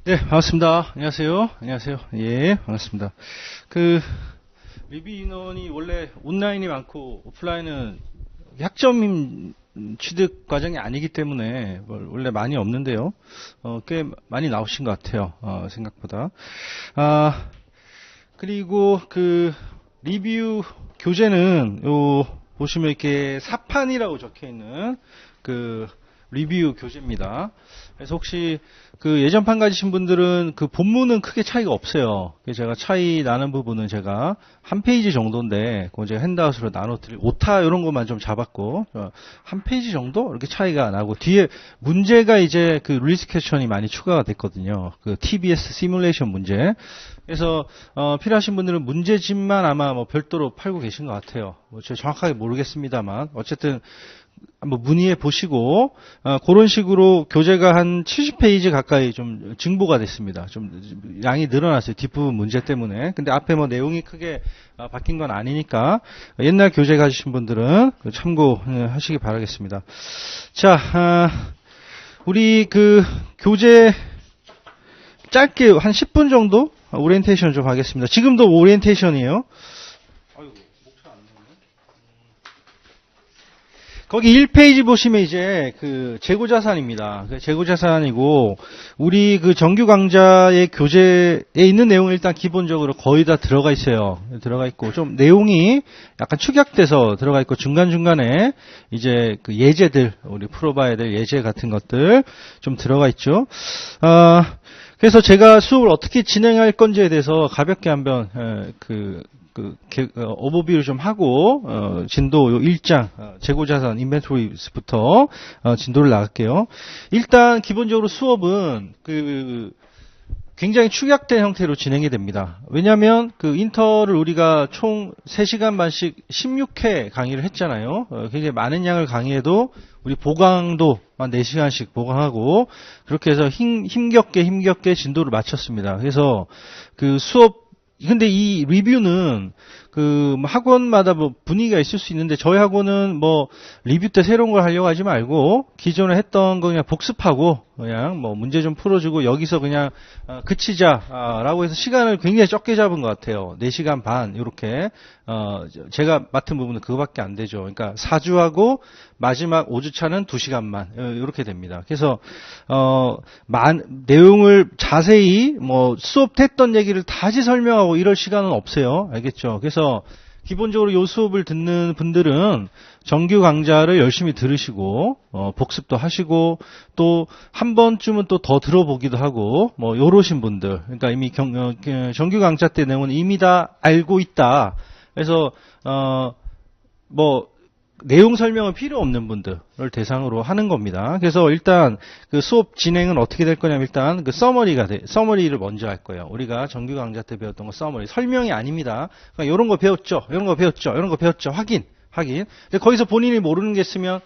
네, 반갑습니다. 안녕하세요. 안녕하세요. 예, 반갑습니다. 리뷰 인원이 원래 온라인이 많고 오프라인은 학점 취득 과정이 아니기 때문에 원래 많이 없는데요. 꽤 많이 나오신 것 같아요. 생각보다. 그리고 리뷰 교재는 보시면 이렇게 사판이라고 적혀 있는 리뷰 교재입니다. 그래서 혹시 예전판 가지신 분들은 본문은 크게 차이가 없어요. 제가 차이 나는 부분은 제가 한 페이지 정도인데, 그거 제가 핸드아웃으로 나눠드릴, 오타 이런 것만 좀 잡았고, 한 페이지 정도? 이렇게 차이가 나고, 뒤에 문제가 이제 릴리스 퀘스천이 많이 추가가 됐거든요. TBS 시뮬레이션 문제. 그래서, 필요하신 분들은 문제집만 아마 별도로 팔고 계신 것 같아요. 제가 정확하게 모르겠습니다만, 어쨌든, 한번 문의해 보시고 그런 식으로 교재가 한 70페이지 가까이 좀 증보가 됐습니다. 좀 양이 늘어났어요. 뒷부분 문제 때문에. 근데 앞에 내용이 크게 바뀐 건 아니니까 옛날 교재 가지신 분들은 참고하시기 바라겠습니다. 자, 우리 교재 짧게 한 10분 정도 오리엔테이션 좀 하겠습니다. 지금도 오리엔테이션이에요. 거기 1페이지 보시면 이제 재고자산입니다. 재고자산이고, 우리 정규 강좌의 교재에 있는 내용은 일단 기본적으로 거의 다 들어가 있어요. 들어가 있고, 좀 내용이 약간 축약돼서 들어가 있고, 중간중간에 이제 예제들, 우리 풀어봐야 될 예제 같은 것들 좀 들어가 있죠. 그래서 제가 수업을 어떻게 진행할 건지에 대해서 가볍게 한번, 오버뷰를 좀 하고, 진도 1장, 재고자산 인벤토리부터, 진도를 나갈게요. 일단, 기본적으로 수업은, 굉장히 축약된 형태로 진행이 됩니다. 왜냐면, 인터를 우리가 총 3시간 반씩 16회 강의를 했잖아요. 굉장히 많은 양을 강의해도, 우리 보강도 한 4시간씩 보강하고, 그렇게 해서 힘겹게 진도를 마쳤습니다. 그래서, 근데 이 리뷰는 학원마다 분위기가 있을 수 있는데 저희 학원은 리뷰 때 새로운 걸 하려고 하지 말고 기존에 했던 거 그냥 복습하고 그냥 문제 좀 풀어주고 여기서 그냥 그치자라고 해서 시간을 굉장히 적게 잡은 것 같아요. 4시간 반 이렇게 제가 맡은 부분은 그거밖에 안 되죠. 그러니까 4주하고 마지막 5주차는 2시간만 이렇게 됩니다. 그래서 내용을 자세히 수업 때 했던 얘기를 다시 설명하고 이럴 시간은 없어요. 알겠죠? 그래서 기본적으로 이 수업을 듣는 분들은 정규 강좌를 열심히 들으시고 복습도 하시고 또 한 번쯤은 또 더 들어보기도 하고 요러신 분들, 그러니까 이미 정규 강좌 때 내용은 이미 다 알고 있다. 그래서 내용 설명은 필요 없는 분들을 대상으로 하는 겁니다. 그래서 일단 수업 진행은 어떻게 될 거냐면 일단 서머리를 먼저 할 거예요. 우리가 정규 강좌 때 배웠던 거 서머리. 설명이 아닙니다. 그러니까 이런 거 배웠죠. 이런 거 배웠죠. 확인. 근데 거기서 본인이 모르는 게 있으면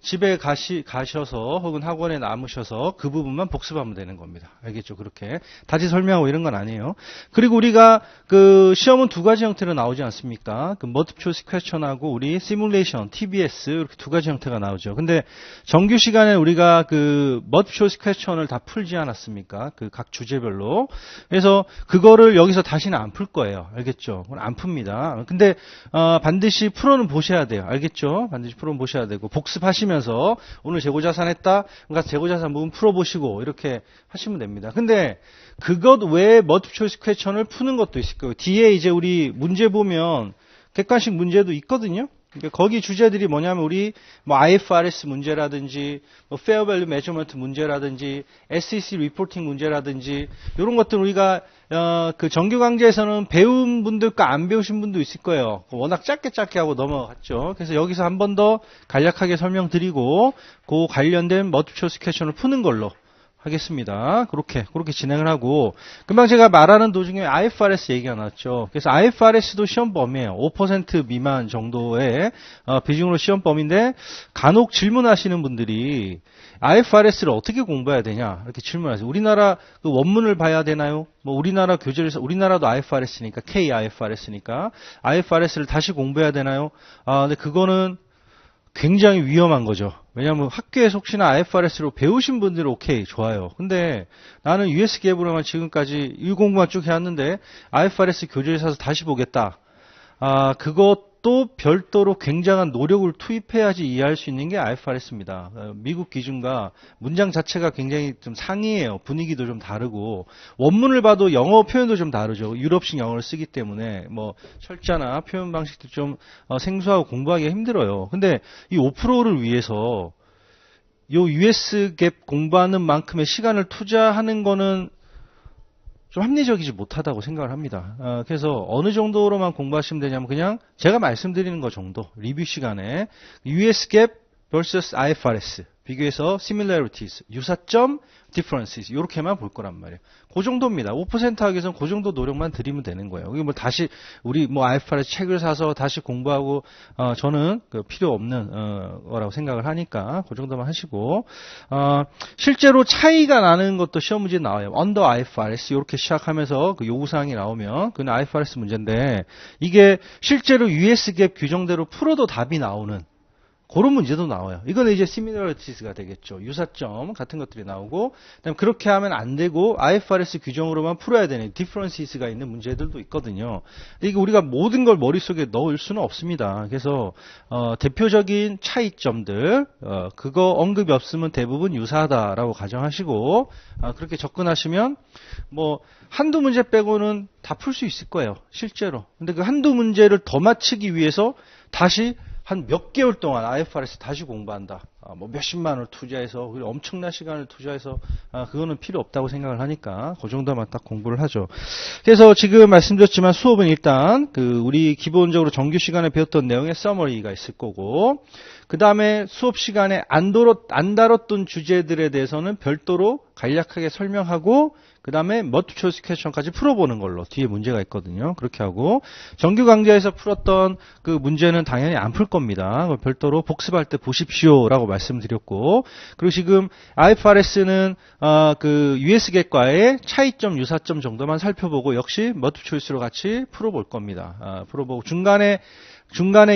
집에 가셔서 혹은 학원에 남으셔서 그 부분만 복습하면 되는 겁니다. 알겠죠? 그렇게 다시 설명하고 이런 건 아니에요. 그리고 우리가 시험은 두 가지 형태로 나오지 않습니까? 멀티플 초이스 퀘스천하고 우리 시뮬레이션, TBS 이렇게 두 가지 형태가 나오죠. 근데 정규 시간에 우리가 멀티플 초이스 퀘스천을 다 풀지 않았습니까? 각 주제별로. 그래서 그거를 여기서 다시는 안 풀 거예요. 알겠죠? 그건 안 풉니다. 근데 반드시 풀어는 보셔야 돼요. 알겠죠? 반드시 풀어는 보셔야 되고 복습하시면 오늘 재고자산 했다. 그러니까 재고자산 부분 풀어보시고 이렇게 하시면 됩니다. 근데 그것 외에 멀티플 초이스 퀘스천을 푸는 것도 있을 거예요. 뒤에 이제 우리 문제 보면 객관식 문제도 있거든요. 그러니까 거기 주제들이 뭐냐면 우리 IFRS 문제라든지 Fair Value Measurement 문제라든지 SEC 리포팅 문제라든지 이런 것들 우리가 정규 강좌에서는 배운 분들과 안 배우신 분도 있을 거예요. 워낙 짧게 하고 넘어갔죠. 그래서 여기서 한 번 더 간략하게 설명드리고 그 관련된 멀티플 초이스 퀘스천을 푸는 걸로 하겠습니다. 그렇게 진행을 하고 금방 제가 말하는 도중에 IFRS 얘기가 나왔죠. 그래서 IFRS도 시험 범위예요. 5% 미만 정도의 비중으로 시험 범위인데 간혹 질문하시는 분들이 IFRS를 어떻게 공부해야 되냐 이렇게 질문하세요. 우리나라 원문을 봐야 되나요? 우리나라 교재를 우리나라도 IFRS니까 KIFRS니까 IFRS를 다시 공부해야 되나요? 근데 그거는 굉장히 위험한 거죠. 왜냐하면 학교에서 혹시나 IFRS로 배우신 분들은 오케이, 좋아요. 근데 나는 US 갭으로만 지금까지 이 공부만 쭉 해왔는데 IFRS 교재를 사서 다시 보겠다. 그것도 별도로 굉장한 노력을 투입해야지 이해할 수 있는 게 IFRS입니다. 미국 기준과 문장 자체가 굉장히 좀 상이해요. 분위기도 좀 다르고 원문을 봐도 영어 표현도 좀 다르죠. 유럽식 영어를 쓰기 때문에 뭐 철자나 표현 방식도 좀 생소하고 공부하기가 힘들어요. 근데 이 5%를 위해서 요 US 갭 공부하는 만큼의 시간을 투자하는 거는 좀 합리적이지 못하다고 생각을 합니다. 그래서 어느 정도로만 공부하시면 되냐면 그냥 제가 말씀드리는 것 정도 리뷰 시간에 US 갭 vs IFRS 비교해서 similarities, 유사점, differences 이렇게만 볼 거란 말이에요. 그 정도입니다. 5% 하기 위해서는 그 정도 노력만 들이면 되는 거예요. 이게 뭐 다시 우리 뭐 IFRS 책을 사서 다시 공부하고 저는 필요 없는 거라고 생각을 하니까 그 정도만 하시고 실제로 차이가 나는 것도 시험 문제 나와요. under IFRS 이렇게 시작하면서 그 요구사항이 나오면 그건 IFRS 문제인데 이게 실제로 US 갭 규정대로 풀어도 답이 나오는 그런 문제도 나와요. 이거는 이제 시밀러리티스가 되겠죠. 유사점 같은 것들이 나오고, 그다음에 그렇게 하면 안 되고 IFRS 규정으로만 풀어야 되는 디퍼런시스가 있는 문제들도 있거든요. 이게 우리가 모든 걸 머릿속에 넣을 수는 없습니다. 그래서 대표적인 차이점들 그거 언급이 없으면 대부분 유사하다라고 가정하시고 그렇게 접근하시면 뭐 한두 문제 빼고는 다 풀 수 있을 거예요. 실제로. 근데 그 한두 문제를 더 맞추기 위해서 다시 한 몇 개월 동안 IFRS 다시 공부한다. 뭐 몇십만 원을 투자해서 그리고 엄청난 시간을 투자해서 그거는 필요 없다고 생각을 하니까 그 정도만 딱 공부를 하죠. 그래서 지금 말씀드렸지만 수업은 일단 우리 기본적으로 정규 시간에 배웠던 내용의 서머리가 있을 거고 그 다음에 수업 시간에 안 다뤘던 주제들에 대해서는 별도로 간략하게 설명하고 그 다음에 멀티플 초이스 퀘스천까지 풀어보는 걸로 뒤에 문제가 있거든요. 그렇게 하고 정규 강좌에서 풀었던 그 문제는 당연히 안 풀 겁니다. 별도로 복습할 때 보십시오라고 말씀드렸고 그리고 지금 IFRS는 그 US 갭과의 차이점, 유사점 정도만 살펴보고 역시 멀티플 초이스로 같이 풀어볼 겁니다. 풀어보고 중간에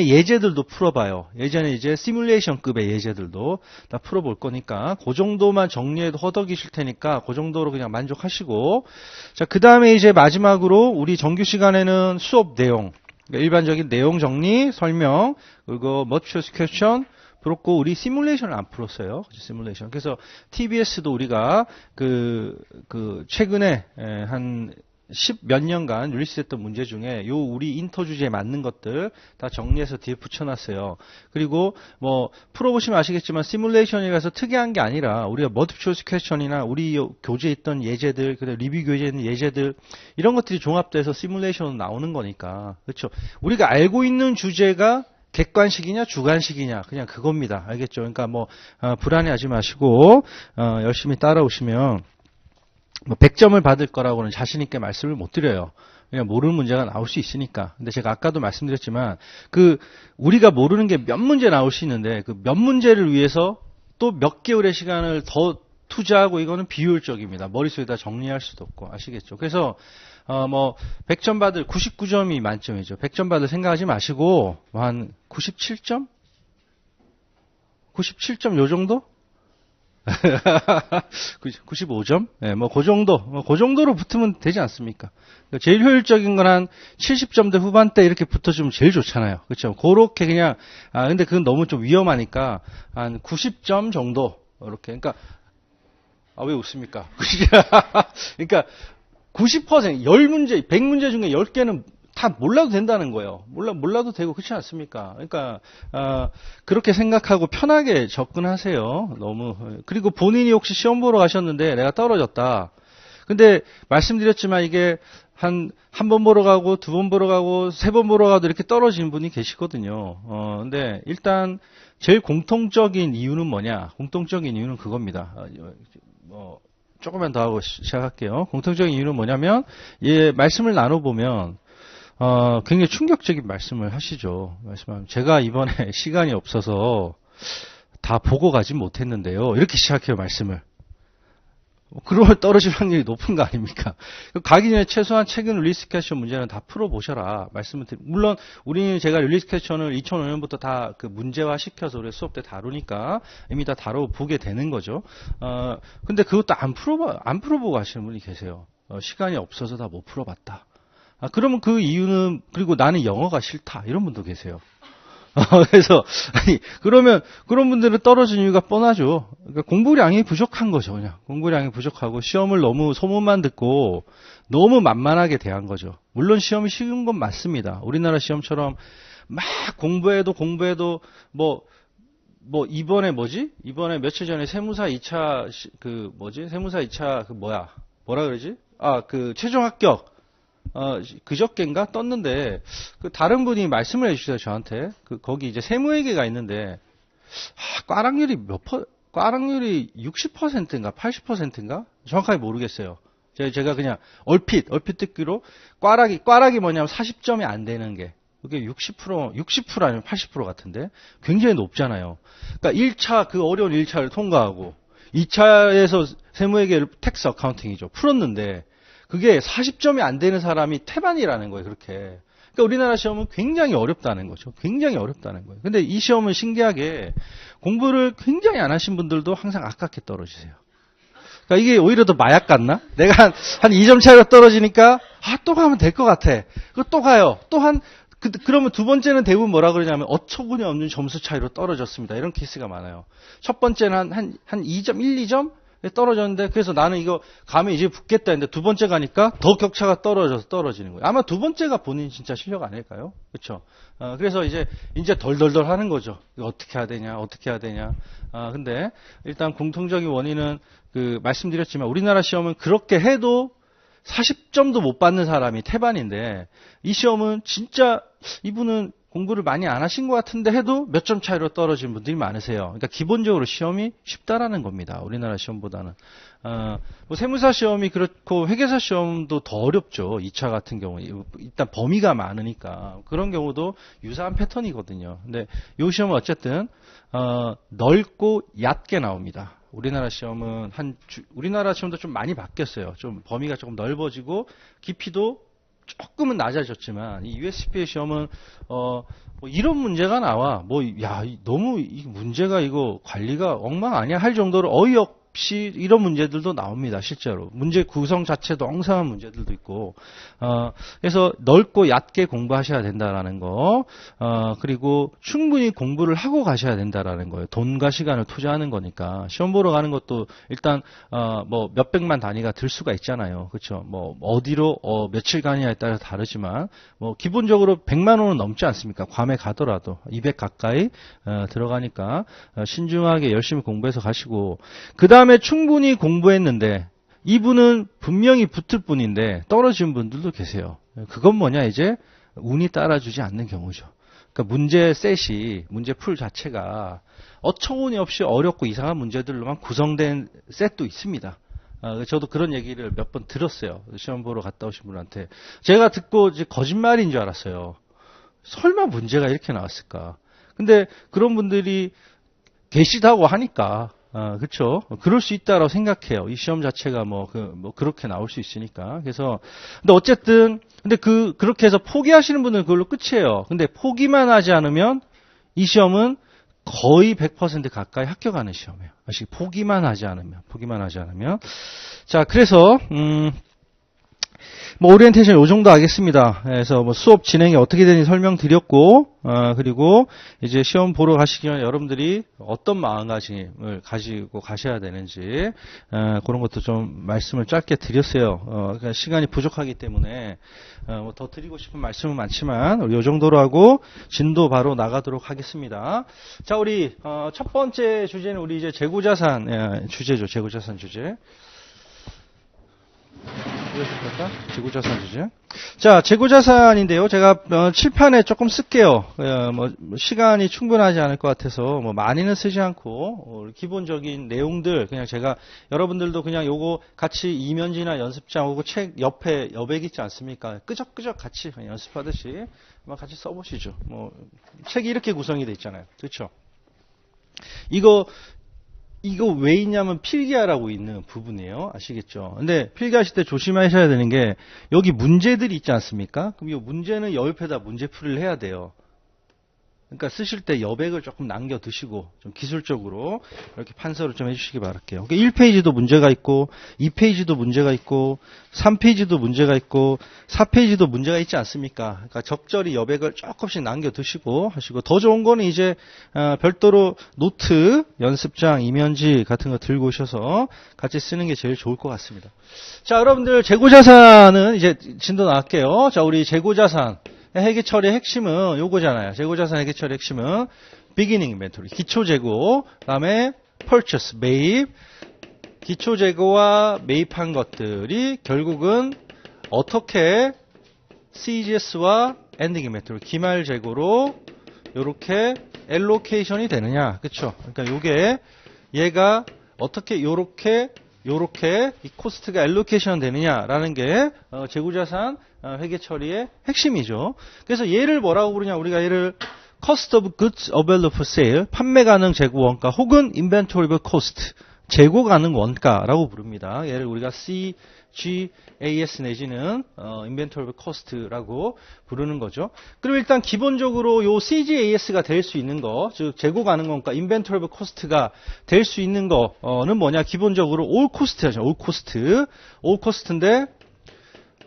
예제들도 풀어봐요. 예전에 이제 시뮬레이션급의 예제들도 다 풀어볼 거니까 그 정도만 정리해도 허덕이실 테니까 그 정도로 그냥 만족하시고 자, 그 다음에 이제 마지막으로 우리 정규 시간에는 수업 내용 그러니까 일반적인 내용 정리, 설명 그리고 멀티플 초이스 퀘스천 그렇고 우리 시뮬레이션을 안 풀었어요. 시뮬레이션. 그래서 TBS도 우리가 최근에 한 10몇 년간 릴리스했던 문제 중에 요 우리 인터 주제에 맞는 것들 다 정리해서 뒤에 붙여놨어요. 그리고 뭐 풀어보시면 아시겠지만 시뮬레이션이라서 특이한 게 아니라 우리가 멀티플 초이스 퀘스천이나 우리 교재에 있던 예제들, 그다음 리뷰 교재에 있는 예제들 이런 것들이 종합돼서 시뮬레이션으로 나오는 거니까 그렇죠. 우리가 알고 있는 주제가 객관식이냐 주관식이냐 그냥 그겁니다. 알겠죠? 그러니까 뭐 불안해하지 마시고 열심히 따라오시면 뭐 100점을 받을 거라고는 자신 있게 말씀을 못 드려요. 그냥 모르는 문제가 나올 수 있으니까. 근데 제가 아까도 말씀드렸지만 우리가 모르는 게 몇 문제 나올 수 있는데 그 몇 문제를 위해서 또 몇 개월의 시간을 더 투자하고 이거는 비효율적입니다. 머릿속에다 정리할 수도 없고 아시겠죠? 그래서 뭐 100점 받을 99점이 만점이죠. 100점 받을 생각하지 마시고 뭐 한 97점? 97점 요 정도? 95점? 네, 뭐, 그 정도로 붙으면 되지 않습니까? 그러니까 제일 효율적인 건 한 70점대 후반대 이렇게 붙어주면 제일 좋잖아요. 그렇죠? 그렇게 그냥, 근데 그건 너무 좀 위험하니까, 한 90점 정도, 이렇게. 그러니까, 왜 웃습니까? 그러니까, 90%, 10문제, 100문제 중에 10개는 다 몰라도 된다는 거예요. 몰라도 되고 그렇지 않습니까? 그러니까 그렇게 생각하고 편하게 접근하세요. 그리고 본인이 혹시 시험 보러 가셨는데 내가 떨어졌다. 근데 말씀드렸지만 이게 한 번 보러 가고 두 번 보러 가고 세 번 보러 가도 이렇게 떨어진 분이 계시거든요. 근데 일단 제일 공통적인 이유는 뭐냐? 공통적인 이유는 그겁니다. 조금만 더 하고 시작할게요. 공통적인 이유는 뭐냐면 말씀을 나눠보면 굉장히 충격적인 말씀을 하시죠. 말씀하면 제가 이번에 시간이 없어서 다 보고 가지 못했는데요. 이렇게 시작해요, 말씀을. 그러면 떨어질 확률이 높은 거 아닙니까? 가기 전에 최소한 최근 릴리스 퀘스천 문제는 다 풀어보셔라. 말씀을 드립니다. 물론, 우리는 제가 릴리스 퀘스천을 2005년부터 다 그 문제화 시켜서 우리 수업 때 다루니까 이미 다 다뤄보게 되는 거죠. 근데 그것도 안 풀어보고 하시는 분이 계세요. 시간이 없어서 다 못 풀어봤다. 그러면 그 이유는, 그리고 나는 영어가 싫다. 이런 분도 계세요. 그래서, 아니, 그러면, 그런 분들은 떨어진 이유가 뻔하죠. 그러니까 공부량이 부족한 거죠, 그냥. 공부량이 부족하고, 시험을 너무 소문만 듣고, 너무 만만하게 대한 거죠. 물론 시험이 쉬운 건 맞습니다. 우리나라 시험처럼 막 공부해도, 이번에 이번에 며칠 전에 세무사 2차, 세무사 2차, 뭐라 그러지? 최종 합격. 그저껜가 떴는데, 다른 분이 말씀을 해주세요, 저한테. 거기 이제 세무회계가 있는데, 꽈락률이 꽈락률이 60%인가 80%인가? 정확하게 모르겠어요. 제가 그냥 얼핏 듣기로, 꽈락이 뭐냐면 40점이 안 되는 게, 그게 60% 아니면 80% 같은데, 굉장히 높잖아요. 그러니까 1차, 그 어려운 1차를 통과하고, 2차에서 세무회계 텍스 어카운팅이죠. 풀었는데, 그게 40점이 안 되는 사람이 태반이라는 거예요, 그렇게. 그러니까 우리나라 시험은 굉장히 어렵다는 거죠. 굉장히 어렵다는 거예요. 근데 이 시험은 신기하게 공부를 굉장히 안 하신 분들도 항상 아깝게 떨어지세요. 그러니까 이게 오히려 더 마약 같나? 내가 한 2점 차이로 떨어지니까, 또 가면 될 것 같아. 또 가요. 그러면 두 번째는 대부분 뭐라 그러냐면 어처구니 없는 점수 차이로 떨어졌습니다. 이런 케이스가 많아요. 첫 번째는 한 2점, 1, 2점? 떨어졌는데, 그래서 나는 이거 가면 이제 붙겠다 했는데 두 번째 가니까 더 격차가 떨어지는 거예요. 아마 두 번째가 본인 진짜 실력 아닐까요? 그렇죠? 그래서 이제 덜덜덜 하는 거죠. 이거 어떻게 해야 되냐. 근데 일단 공통적인 원인은 말씀드렸지만 우리나라 시험은 그렇게 해도 40점도 못 받는 사람이 태반인데, 이 시험은 진짜 이분은 공부를 많이 안 하신 것 같은데 해도 몇 점 차이로 떨어진 분들이 많으세요. 그러니까 기본적으로 시험이 쉽다라는 겁니다. 우리나라 시험보다는. 세무사 시험이 그렇고 회계사 시험도 더 어렵죠. 2차 같은 경우. 일단 범위가 많으니까. 그런 경우도 유사한 패턴이거든요. 근데 이 시험은 어쨌든 넓고 얕게 나옵니다. 우리나라 시험은 우리나라 시험도 좀 많이 바뀌었어요. 좀 범위가 조금 넓어지고 깊이도 조금은 낮아졌지만, 이 USP의 시험은, 이런 문제가 나와. 너무 이 문제가 이거 관리가 엉망 아니야? 할 정도로 어이없이 이런 문제들도 나옵니다, 실제로. 문제 구성 자체도 엉성한 문제들도 있고, 그래서 넓고 얕게 공부하셔야 된다라는 거, 그리고 충분히 공부를 하고 가셔야 된다라는 거예요. 돈과 시간을 투자하는 거니까. 시험 보러 가는 것도 일단, 몇백만 단위가 들 수가 있잖아요. 그렇죠? 어디로, 며칠간이냐에 따라 다르지만, 기본적으로 100만 원은 넘지 않습니까? 괌에 가더라도. 200 가까이, 들어가니까, 신중하게 열심히 공부해서 가시고, 그 다음에 충분히 공부했는데, 이분은 분명히 붙을 분인데 떨어진 분들도 계세요. 그건 뭐냐, 이제 운이 따라주지 않는 경우죠. 그러니까 문제 풀 자체가 어처구니 없이 어렵고 이상한 문제들로만 구성된 셋도 있습니다. 저도 그런 얘기를 몇 번 들었어요. 시험 보러 갔다 오신 분한테. 제가 듣고 이제 거짓말인 줄 알았어요. 설마 문제가 이렇게 나왔을까? 근데 그런 분들이 계시다고 하니까, 그렇죠. 그럴 수 있다라고 생각해요. 이 시험 자체가 그렇게 나올 수 있으니까. 그래서, 근데 어쨌든, 그렇게 해서 포기하시는 분은 그걸로 끝이에요. 근데 포기만 하지 않으면 이 시험은 거의 100% 가까이 합격하는 시험이에요. 포기만 하지 않으면. 자, 그래서, 오리엔테이션 요 정도 하겠습니다. 그래서 수업 진행이 어떻게 되는지 설명드렸고, 그리고 이제 시험 보러 가시기 전에 여러분들이 어떤 마음가짐을 가지고 가셔야 되는지, 그런 것도 좀 말씀을 짧게 드렸어요. 그러니까 시간이 부족하기 때문에, 더 드리고 싶은 말씀은 많지만, 요 정도로 하고, 진도 바로 나가도록 하겠습니다. 자, 우리, 첫 번째 주제는 우리 이제 재고자산 주제죠. 재고자산 주제. 재고자산 주제. 자, 재고자산인데요. 제가 칠판에 조금 쓸게요. 시간이 충분하지 않을 것 같아서 많이는 쓰지 않고 기본적인 내용들 그냥 제가 여러분들도 그냥 요거 같이 이면지나 연습장하고 책 옆에 여백 있지 않습니까? 끄적끄적 같이 연습하듯이 같이 써보시죠. 책이 이렇게 구성이 돼 있잖아요. 그렇죠? 이거 왜 있냐면 필기하라고 있는 부분이에요. 아시겠죠? 근데 필기하실 때 조심하셔야 되는 게 여기 문제들이 있지 않습니까? 그럼 이 문제는 옆에다 문제풀이를 해야 돼요. 그러니까 쓰실 때 여백을 조금 남겨 두시고 좀 기술적으로 이렇게 판서를 좀 해주시기 바랄게요. 그러니까 1페이지도 문제가 있고 2페이지도 문제가 있고 3페이지도 문제가 있고 4페이지도 문제가 있지 않습니까? 그러니까 적절히 여백을 조금씩 남겨 두시고 하시고 더 좋은 거는 이제 별도로 노트, 연습장, 이면지 같은 거 들고 오셔서 같이 쓰는 게 제일 좋을 것 같습니다. 자, 여러분들 재고자산은 이제 진도 나갈게요. 자, 우리 재고자산 회계 처리의 핵심은 요거잖아요. 재고자산 회계 처리 핵심은 beginning inventory, 기초 재고, 그다음에 purchase, 매입, 기초 재고와 매입한 것들이 결국은 어떻게 CGS와 ending inventory, 기말 재고로 요렇게 allocation이 되느냐, 그렇죠? 그러니까 요게 얘가 어떻게 요렇게 이 코스트가 allocation 되느냐라는 게 재고자산 회계 처리의 핵심이죠. 그래서 얘를 뭐라고 부르냐? 우리가 얘를 cost of goods available for sale, 판매 가능 재고 원가 혹은 inventoriable cost, 재고 가능 원가라고 부릅니다. 얘를 우리가 CGAS 내지는 inventoriable cost라고 부르는 거죠. 그럼 일단 기본적으로 요 CGAS가 될 수 있는 거, 즉 재고 가능 원가, inventoriable cost가 될 수 있는 거는 뭐냐? 기본적으로 all cost죠. all cost인데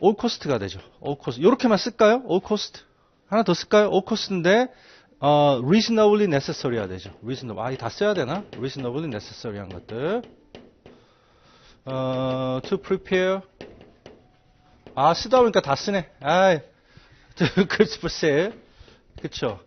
all cost가 되죠. all cost. 요렇게만 쓸까요? all cost. 하나 더 쓸까요? all cost인데 reasonably necessary가 되죠. reasonable. 다 써야 되나? reasonably necessary한 것들. to prepare. 쓰다 보니까 다 쓰네. to goods for sale. 그쵸.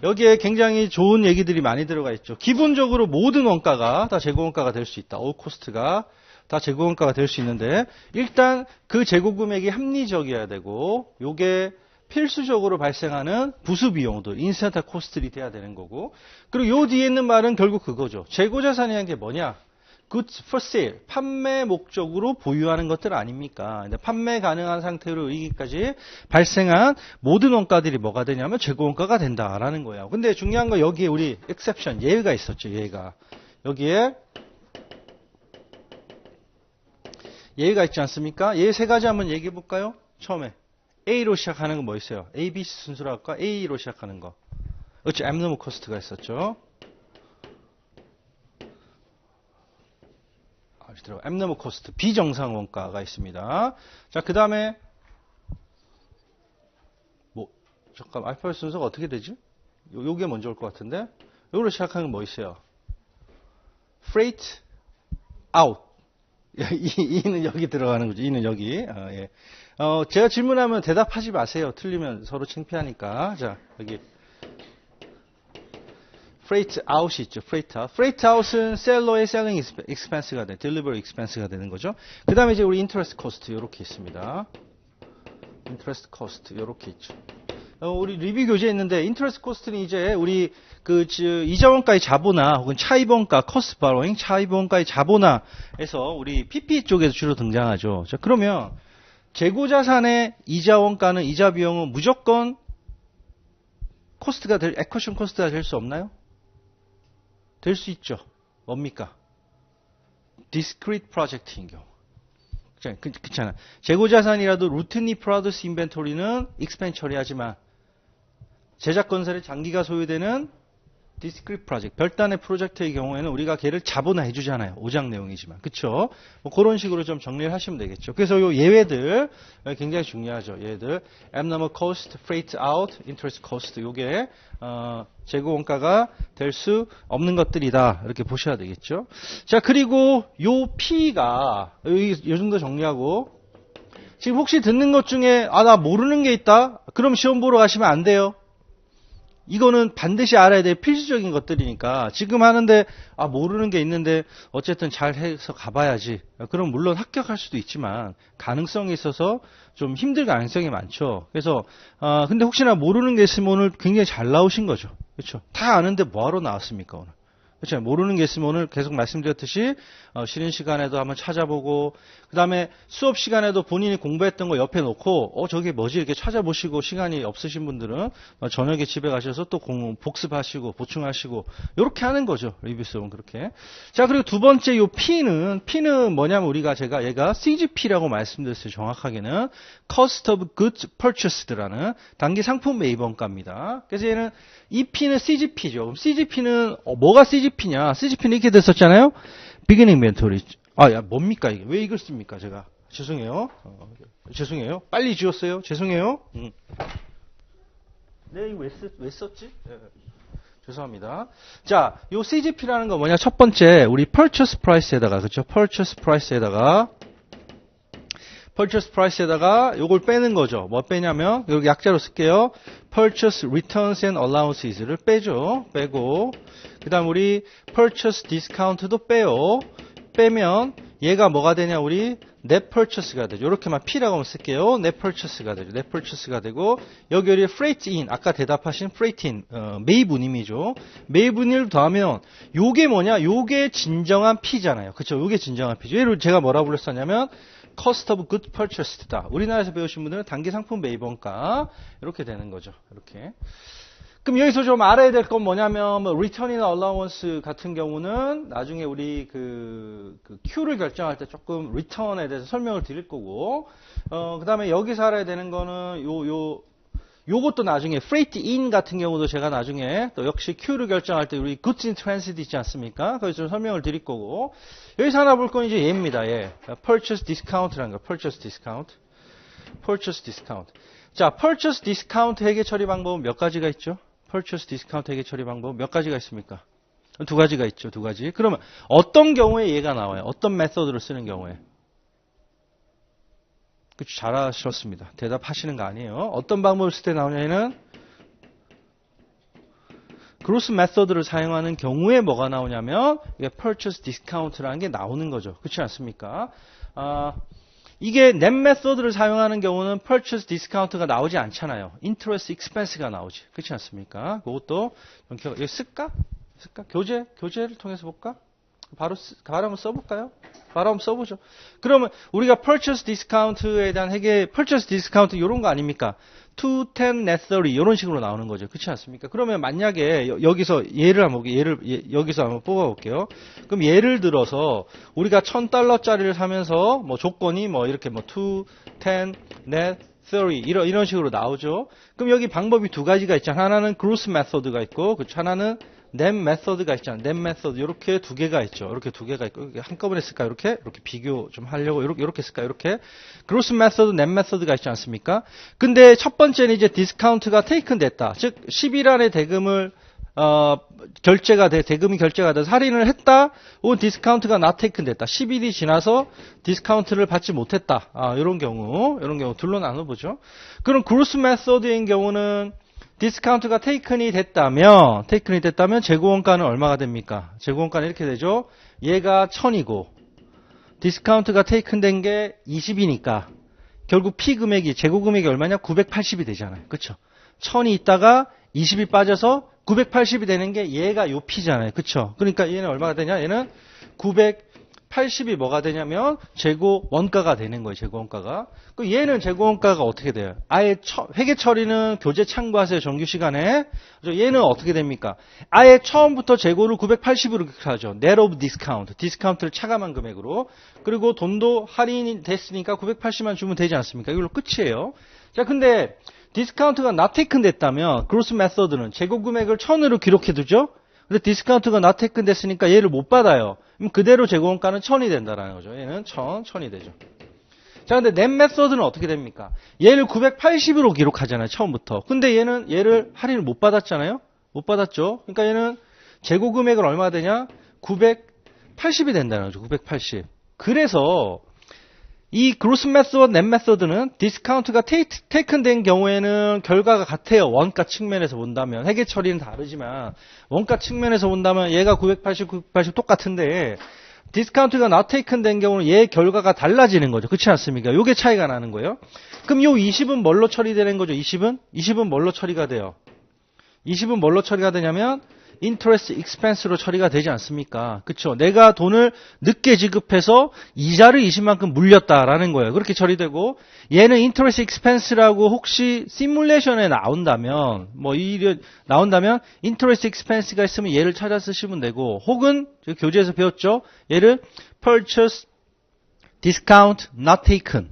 여기에 굉장히 좋은 얘기들이 많이 들어가 있죠. 기본적으로 모든 원가가 다 재고 원가가 될 수 있다. all cost가 다 재고 원가가 될 수 있는데 일단 그 재고 금액이 합리적이어야 되고 요게 필수적으로 발생하는 부수 비용들, 인센터 코스트들이 돼야 되는 거고 그리고 요 뒤에 있는 말은 결국 그거죠. 재고자산이라는 게 뭐냐? goods for sale, 판매 목적으로 보유하는 것들 아닙니까? 근데 판매 가능한 상태로 이기까지 발생한 모든 원가들이 뭐가 되냐면 재고 원가가 된다라는 거예요. 근데 중요한 건 여기에 우리 exception, 예외가 있었죠. 예외가. 여기에 예외가 있지 않습니까? 예외 세 가지 한번 얘기해 볼까요? 처음에 A로 시작하는 건 뭐 있어요? A, B, C 순서로 할까? A로 시작하는 거. 그렇죠. abnormal cost가 있었죠. abnormal cost, 비정상 원가가 있습니다. 자, 그 다음에 잠깐 알파벳 순서가 어떻게 되지? 요게 먼저 올 것 같은데 요로 시작하는 건 뭐 있어요? freight out. 이는 여기 들어가는 거죠. 이는 여기. 예. 제가 질문하면 대답하지 마세요. 틀리면 서로 창피하니까. 자, 여기. freight out이 있죠. freight out. freight out은 셀러의 selling expense가 돼. delivery expense가 되는 거죠. 그 다음에 이제 우리 interest cost 요렇게 있습니다. interest cost 요렇게 있죠. 우리 리뷰 교재에 있는데 interest cost는 이제 우리 이자원가의 자본화 혹은 차입원가 cost borrowing 차입원가의 자본화에서 우리 PP 쪽에서 주로 등장하죠. 자, 그러면 재고자산의 이자원가는 이자 비용은 무조건 코스트가 에쿼션 코스트가 될 수 없나요? 될 수 있죠. 뭡니까? discrete project인 경우. 그렇잖아. 재고자산이라도 루틴리 프로듀스 인벤토리는 익스펜 처리하지만 제작 건설의 장기가 소요되는 discrete project, 별단의 프로젝트의 경우에는 우리가 걔를 자본화해 주잖아요. 5장 내용이지만. 그쵸? 그런 식으로 좀 정리를 하시면 되겠죠. 그래서 요 예외들 굉장히 중요하죠. 예외들. abnormal cost, freight out, interest cost. 요게 재고 원가가 될 수 없는 것들이다. 이렇게 보셔야 되겠죠. 자, 그리고 요 P가 요 정도 정리하고 지금 혹시 듣는 것 중에 나 모르는 게 있다? 그럼 시험 보러 가시면 안 돼요. 이거는 반드시 알아야 될 필수적인 것들이니까 지금 하는데 모르는 게 있는데 어쨌든 잘 해서 가봐야지. 그럼 물론 합격할 수도 있지만 가능성이 있어서 좀 힘들 가능성이 많죠. 그래서 근데 혹시나 모르는 게 있으면 오늘 굉장히 잘 나오신 거죠. 그렇죠? 다 아는데 뭐하러 나왔습니까 오늘? 그렇죠. 모르는 게 있으면 오늘 계속 말씀드렸듯이 쉬는 시간에도 한번 찾아보고 그 다음에 수업 시간에도 본인이 공부했던 거 옆에 놓고 저게 뭐지 이렇게 찾아보시고 시간이 없으신 분들은 저녁에 집에 가셔서 또 복습하시고 보충하시고 이렇게 하는 거죠. 리뷰 수업은 그렇게. 자 그리고 두 번째 요 P는 뭐냐면 우리가 제가 얘가 CGP라고 말씀드렸어요. 정확하게는 Cost of Goods Purchased라는 단기 상품 매입원가입니다. 그래서 얘는 이 P는 CGP죠. 그럼 CGP는 뭐가 CGP냐? CGP는 이렇게 됐었잖아요. Beginning Inventory. 야 뭡니까 이게? 왜 이걸 씁니까 제가? 죄송해요. 죄송해요. 빨리 지웠어요. 죄송해요. 네 이거 왜 썼지? 죄송합니다. 자, 요 CGP라는 거 뭐냐? 첫 번째 우리 Purchase Price에다가 그렇죠? Purchase Price에다가 요걸 빼는 거죠. 뭐 빼냐면 여기 약자로 쓸게요. Purchase Returns and Allowances를 빼죠. 빼고 그다음 우리 Purchase Discount도 빼요. 빼면 얘가 뭐가 되냐? 우리 Net Purchase가 되죠. 이렇게만 P라고 쓸게요. Net Purchase가 되죠. Net Purchase가 되고 여기 우리 Freight In 아까 대답하신 Freight In 매입운임이죠. 매입운임을 더하면 요게 뭐냐? 요게 진정한 P잖아요. 그렇죠? 요게 진정한 P죠. 얘를 제가 뭐라 불렀었냐면 Cost of Goods Purchased다. 우리나라에서 배우신 분들은 단기 상품 매입원가 이렇게 되는 거죠. 이렇게. 그럼 여기서 좀 알아야 될 건 뭐냐면 Return이나 Allowance 같은 경우는 나중에 우리 그 Q를 결정할 때 조금 Return에 대해서 설명을 드릴 거고 그 다음에 여기서 알아야 되는 거는 요것도 나중에 Freight In 같은 경우도 제가 나중에 또 역시 Q를 결정할 때 우리 Goods in Transit 있지 않습니까? 거기서 좀 설명을 드릴 거고 여기서 하나 볼 건 이제 얘입니다. 얘. Purchase Discount라는 거. Purchase Discount. 자, Purchase Discount 회계 처리 방법은 몇 가지가 있죠? Purchase Discount 회계 처리 방법 몇 가지가 있습니까? 두 가지가 있죠. 두 가지. 그러면 어떤 경우에 얘가 나와요? 어떤 메서드를 쓰는 경우에? 그쵸, 잘하셨습니다. 대답하시는 거 아니에요. 어떤 방법을 쓸 때 나오냐 얘는 그로스 메서드를 사용하는 경우에 뭐가 나오냐면 이게 Purchase Discount라는 게 나오는 거죠. 그렇지 않습니까? 이게 net 메서드를 사용하는 경우는 Purchase Discount가 나오지 않잖아요. Interest Expense가 나오지. 그렇지 않습니까? 그것도 이거 쓸까? 교재를 통해서 볼까? 바로 한번 써볼까요? 바로 한번 써보죠. 그러면 우리가 Purchase Discount에 대한 Purchase Discount 이런 거 아닙니까? 210 net 30 이런 식으로 나오는 거죠. 그렇지 않습니까? 그러면 만약에 여기서 여기서 한번 뽑아볼게요. 그럼 예를 들어서 우리가 $1,000짜리를 사면서 뭐 조건이 뭐 이렇게 뭐 210 net 30 이런 식으로 나오죠. 그럼 여기 방법이 두 가지가 있잖아요. 하나는 gross method가 있고 하나는 net method가 있잖아요. net method 이렇게 두 개가 있죠. 이렇게 두 개가 있고 한꺼번에 쓸까 이렇게 비교 좀 하려고 이렇게 쓸까 이렇게 gross method, net method가 있지 않습니까? 근데 첫 번째는 이제 디스카운트가 테이큰 됐다. 즉 10일 안에 대금을 대금이 결제가 돼서 할인을 했다. 혹은 디스카운트가 not taken 됐다. 10일이 지나서 디스카운트를 받지 못했다. 이런 경우 둘로 나눠보죠. 그럼 gross method인 경우는 디스카운트가 테이큰이 됐다면 재고원가는 얼마가 됩니까? 재고원가는 이렇게 되죠. 얘가 1000이고 디스카운트가 테이큰 된 게 20이니까 결국 P 금액이 재고 금액이 얼마냐? 980이 되잖아요. 그렇죠? 1000이 있다가 20이 빠져서 980이 되는 게 얘가 요 P잖아요. 그렇죠? 그러니까 얘는 얼마가 되냐? 얘는 980이 뭐가 되냐면 재고 원가가 되는 거예요. 재고 원가가. 그 얘는 재고 원가가 어떻게 돼요? 아예 회계 처리는 교재 참고하세요. 정규 시간에. 얘는 어떻게 됩니까? 아예 처음부터 재고를 980으로 하죠. Net of Discount. 디스카운트를 차감한 금액으로. 그리고 돈도 할인이 됐으니까 980만 주면 되지 않습니까? 이걸로 끝이에요. 자, 근데 디스카운트가 not taken 됐다면 gross method는 재고 금액을 1000으로 기록해 두죠. 근데 디스카운트가 not taken 됐으니까 얘를 못 받아요. 그럼 그대로 재고원가는 1000이 된다라는 거죠. 얘는 1000이 되죠. 자, 근데 net method는 어떻게 됩니까? 얘를 980으로 기록하잖아요. 처음부터. 근데 얘를 할인을 못 받았잖아요. 못 받았죠. 그러니까 얘는 재고 금액은 얼마가 되냐? 980이 된다는 거죠. 980. 그래서 이 gross method, net method는 디스카운트가 taken 된 경우에는 결과가 같아요. 원가 측면에서 본다면. 회계 처리는 다르지만 원가 측면에서 본다면 얘가 980 똑같은데 디스카운트가 not taken 된 경우는 얘 결과가 달라지는 거죠. 그렇지 않습니까? 요게 차이가 나는 거예요. 그럼 요 20은 뭘로 처리되는 거죠? 20은 뭘로 처리가 돼요? 20은 뭘로 처리가 되냐면 interest expense로 처리가 되지 않습니까? 그쵸? 내가 돈을 늦게 지급해서 이자를 20만큼 물렸다라는 거예요. 그렇게 처리되고, 얘는 interest expense라고 혹시 시뮬레이션에 나온다면, 나온다면, interest expense가 있으면 얘를 찾아 쓰시면 되고, 혹은, 교재에서 배웠죠? 얘를 purchase discount not taken,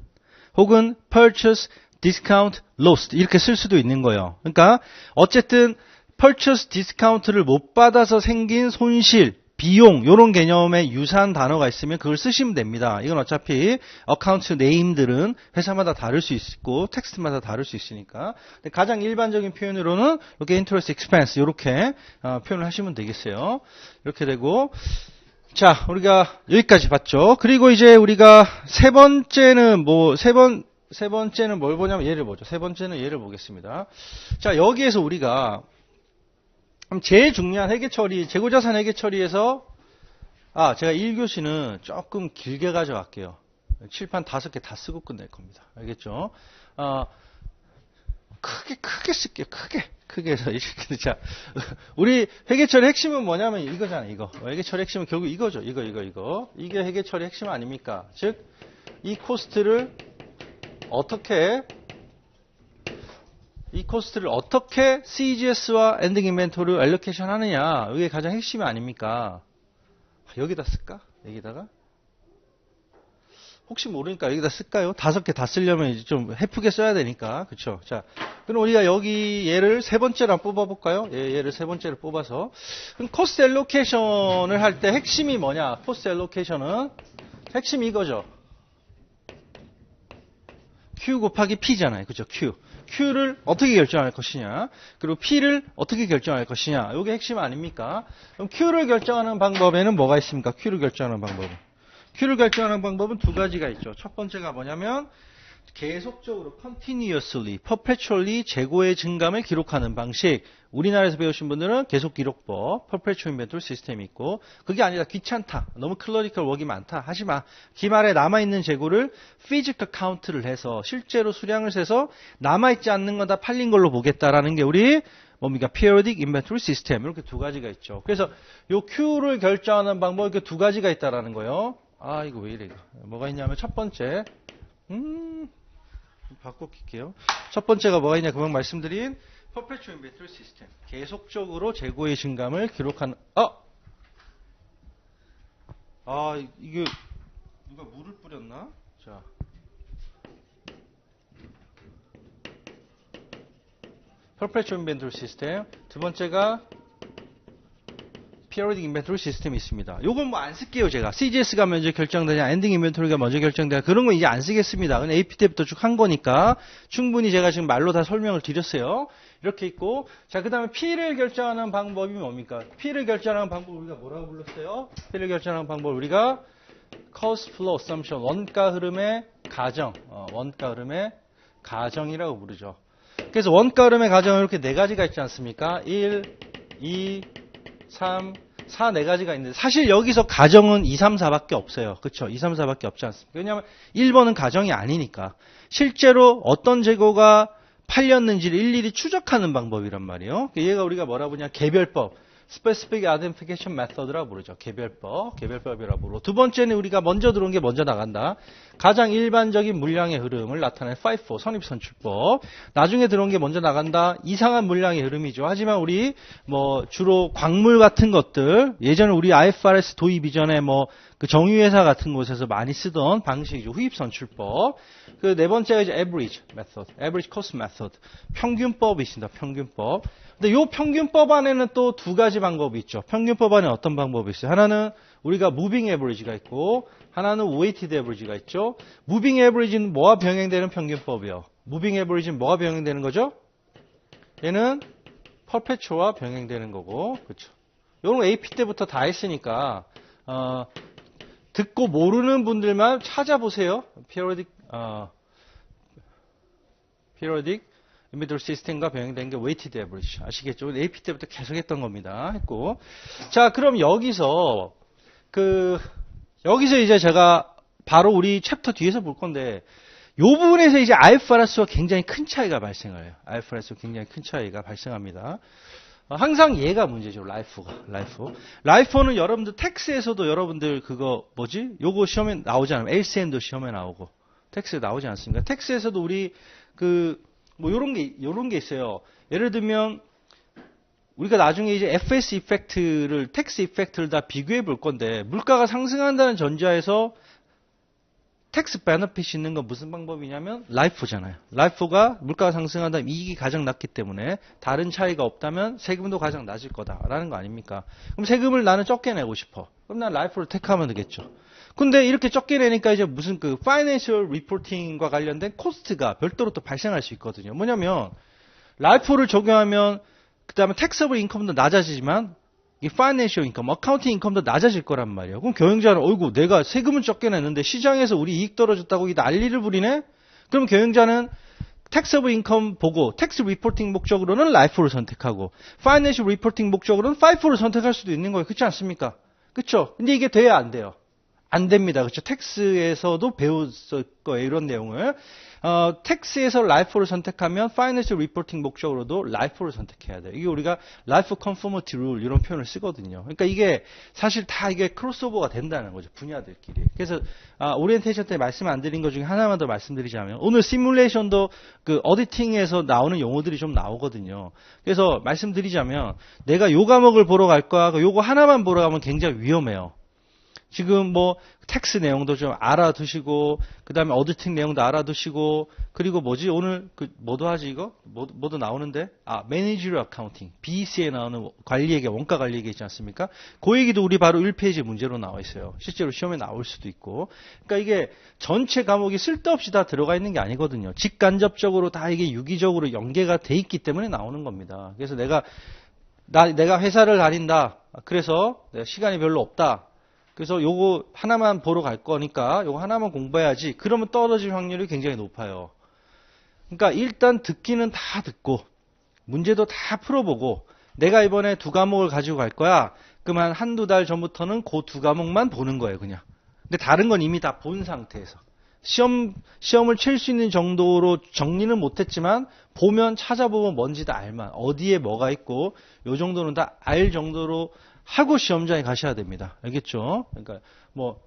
혹은 purchase discount lost, 이렇게 쓸 수도 있는 거예요. 그러니까, 어쨌든, purchase discount를 못 받아서 생긴 손실, 비용, 요런 개념의 유사한 단어가 있으면 그걸 쓰시면 됩니다. 이건 어차피 어카운트 네임들은 회사마다 다를 수 있고 텍스트마다 다를 수 있으니까. 근데 가장 일반적인 표현으로는 이렇게 interest expense 이렇게 표현을 하시면 되겠어요. 이렇게 되고, 자, 우리가 여기까지 봤죠. 그리고 이제 우리가 세 번째는 뭘 보냐면 얘를 보죠. 세 번째는 얘를 보겠습니다. 자, 여기에서 우리가 그럼 제일 중요한 회계 처리, 재고자산 회계 처리에서, 제가 1교시는 조금 길게 가져갈게요. 칠판 5개 다 쓰고 끝낼 겁니다. 알겠죠? 크게 쓸게요. 크게 해서 이렇게. 자, 우리 회계 처리 핵심은 뭐냐면 이거잖아요, 이거. 회계 처리 핵심은 결국 이거죠. 이거. 이게 회계 처리 핵심 아닙니까? 즉, 이 코스트를 어떻게 CGS와 엔딩 인벤토리를 알로케이션 하느냐. 이게 가장 핵심이 아닙니까? 여기다 쓸까? 여기다가? 혹시 모르니까 여기다 쓸까요? 5개 다 쓰려면 이제 좀 해프게 써야 되니까. 그쵸? 자, 그럼 우리가 여기 얘를 세 번째로 한번 뽑아볼까요? 얘를 세 번째로 뽑아서. 그럼 코스트 알로케이션을 할 때 핵심이 뭐냐? 코스트 알로케이션은 핵심이 이거죠. Q 곱하기 P잖아요. 그죠? Q를 어떻게 결정할 것이냐, 그리고 P를 어떻게 결정할 것이냐, 이게 핵심 아닙니까? 그럼 Q를 결정하는 방법에는 뭐가 있습니까? Q를 결정하는 방법은 두 가지가 있죠. 첫 번째가 뭐냐면 계속적으로 continuously, perpetually 재고의 증감을 기록하는 방식. 우리나라에서 배우신 분들은 계속 기록법, perpetual inventory 시스템이 있고, 그게 아니라 귀찮다, 너무 클러리컬 웍이 많다, 하지마. 기말에 남아있는 재고를 physical count를 해서 실제로 수량을 세서 남아있지 않는 건 다 팔린 걸로 보겠다라는 게 우리 뭡니까? periodic inventory system. 이렇게 두 가지가 있죠. 그래서 요 Q를 결정하는 방법, 이렇게 두 가지가 있다라는 거예요. 이거 왜 이래, 이거. 뭐가 있냐면 첫 번째, 바꿔볼게요. 첫 번째가 뭐가 있냐, 금방 말씀드린 perpetual inventory system. 계속적으로 재고의 증감을 기록하는, 이게, 누가 물을 뿌렸나? 자. perpetual inventory system. 두 번째가 periodic inventory 시스템이 있습니다. 요건 뭐 안 쓸게요, 제가. CGS가 먼저 결정되냐, 엔딩 인벤토리가 먼저 결정되냐, 그런 거 이제 안 쓰겠습니다. 그건 AP 때부터 쭉 한 거니까 충분히 제가 지금 말로 다 설명을 드렸어요. 이렇게 있고, 자, 그 다음에 P를 결정하는 방법이 뭡니까? P를 결정하는 방법 우리가 뭐라고 불렀어요? P를 결정하는 방법 우리가 cost flow assumption, 원가 흐름의 가정, 원가 흐름의 가정이라고 부르죠. 그래서 원가 흐름의 가정은 이렇게 네 가지가 있지 않습니까? 1, 2, 3, 4, 네 가지가 있는데, 사실 여기서 가정은 2, 3, 4밖에 없어요. 그쵸? 2, 3, 4밖에 없지 않습니까? 왜냐하면 1번은 가정이 아니니까. 실제로 어떤 재고가 팔렸는지를 일일이 추적하는 방법이란 말이에요. 얘가 우리가 뭐라 부르냐? 개별법. Specific Identification Method라고 부르죠. 개별법이라고 부르고. 두 번째는 우리가 먼저 들어온 게 먼저 나간다. 가장 일반적인 물량의 흐름을 나타내는 FIFO, 선입선출법. 나중에 들어온 게 먼저 나간다. 이상한 물량의 흐름이죠. 하지만 우리 주로 광물 같은 것들, 예전에 우리 IFRS 도입 이전에 그 정유회사 같은 곳에서 많이 쓰던 방식이죠. 후입선출법. 그 네 번째가 이제 Average Method, Average Cost Method. 평균법이 있습니다. 평균법. 근데 이 평균법 안에는 또 두 가지 방법이 있죠. 평균법 안에 어떤 방법이 있어요? 하나는 우리가 Moving Average가 있고, 하나는 Weighted Average가 있죠. Moving Average는 뭐와 병행되는 평균법이요? Moving Average는 뭐와 병행되는 거죠? 얘는 Perpetual와 병행되는 거고, 그렇죠. 이런 거 AP 때부터 다 했으니까 듣고 모르는 분들만 찾아보세요. Periodic 인벤토리 시스템과 병행된 게 웨이티드 에버리지. 아시겠죠? AP 때부터 계속 했던 겁니다. 했고. 자, 그럼 여기서 이제 제가 바로 우리 챕터 뒤에서 볼 건데, 요 부분에서 이제 IFRS와 굉장히 큰 차이가 발생을 해요. IFRS와 굉장히 큰 차이가 발생합니다. 항상 얘가 문제죠. 라이프는 여러분들 텍스에서도 여러분들 그거 뭐지? 요거 시험에 나오잖아요. LCM도 시험에 나오고. 텍스에 나오지 않습니까? 텍스에서도 우리 뭐 요런 게 있어요. 예를 들면 우리가 나중에 이제 FS 이펙트를 텍스 이펙트를 다 비교해 볼 건데 물가가 상승한다는 전제하에서 텍스 베너핏이 있는 건 무슨 방법이냐면 라이프잖아요. 라이프가 물가가 상승한다면 이익이 가장 낮기 때문에 다른 차이가 없다면 세금도 가장 낮을 거다라는 거 아닙니까? 그럼 세금을 나는 적게 내고 싶어. 그럼 난 라이프를 택하면 되겠죠. 근데 이렇게 적게 내니까 이제 무슨 파이낸셜 리포팅과 관련된 코스트가 별도로 또 발생할 수 있거든요. 뭐냐면 라이프를 적용하면 그다음에 텍서블 인컴도 낮아지지만 이 파이낸셜 인컴, 어카운팅 인컴도 낮아질 거란 말이에요. 그럼 경영자는 어이구 내가 세금은 적게 냈는데 시장에서 우리 이익 떨어졌다고 이 난리를 부리네? 그럼 경영자는 텍서블 인컴 보고 텍스 리포팅 목적으로는 라이프를 선택하고 파이낸셜 리포팅 목적으로는 파이프를 선택할 수도 있는 거예요. 그렇지 않습니까? 그렇죠? 근데 이게 돼야 안 돼요. 안 됩니다. 그렇죠? 텍스에서도 배웠을 거예요. 이런 내용을. 텍스에서 라이프를 선택하면 파이낸셜 리포팅 목적으로도 라이프를 선택해야 돼요. 이게 우리가 라이프 컨포머티 룰 이런 표현을 쓰거든요. 그러니까 이게 사실 다 이게 크로스오버가 된다는 거죠. 분야들끼리. 그래서 오리엔테이션 때 말씀 안 드린 것 중에 하나만 더 말씀드리자면 오늘 시뮬레이션도 그 어디팅에서 나오는 용어들이 좀 나오거든요. 그래서 말씀드리자면 내가 요 과목을 보러 갈 거야. 요거 하나만 보러 가면 굉장히 위험해요. 지금 뭐 텍스 내용도 좀 알아두시고 그다음에 어디팅 내용도 알아두시고 그리고 뭐지 오늘 뭐도 하지 이거 뭐도 나오는데 매니저럴 어카운팅 BEC에 나오는 관리회계 원가 관리회계 있지 않습니까? 그 얘기도 우리 바로 1페이지 문제로 나와 있어요. 실제로 시험에 나올 수도 있고 그러니까 이게 전체 과목이 쓸데없이 다 들어가 있는 게 아니거든요. 직간접적으로 다 이게 유기적으로 연계가 돼 있기 때문에 나오는 겁니다. 그래서 내가 회사를 다닌다. 그래서 내가 시간이 별로 없다. 그래서 요거 하나만 보러 갈 거니까 요거 하나만 공부해야지. 그러면 떨어질 확률이 굉장히 높아요. 그러니까 일단 듣기는 다 듣고 문제도 다 풀어보고 내가 이번에 2과목을 가지고 갈 거야. 그럼 한두 달 전부터는 그 2과목만 보는 거예요. 그냥. 근데 다른 건 이미 다 본 상태에서. 시험을 칠 수 있는 정도로 정리는 못했지만 보면 찾아보면 뭔지 다 알만. 어디에 뭐가 있고 요 정도는 다 알 정도로 하고 시험장에 가셔야 됩니다. 알겠죠? 그러니까 뭐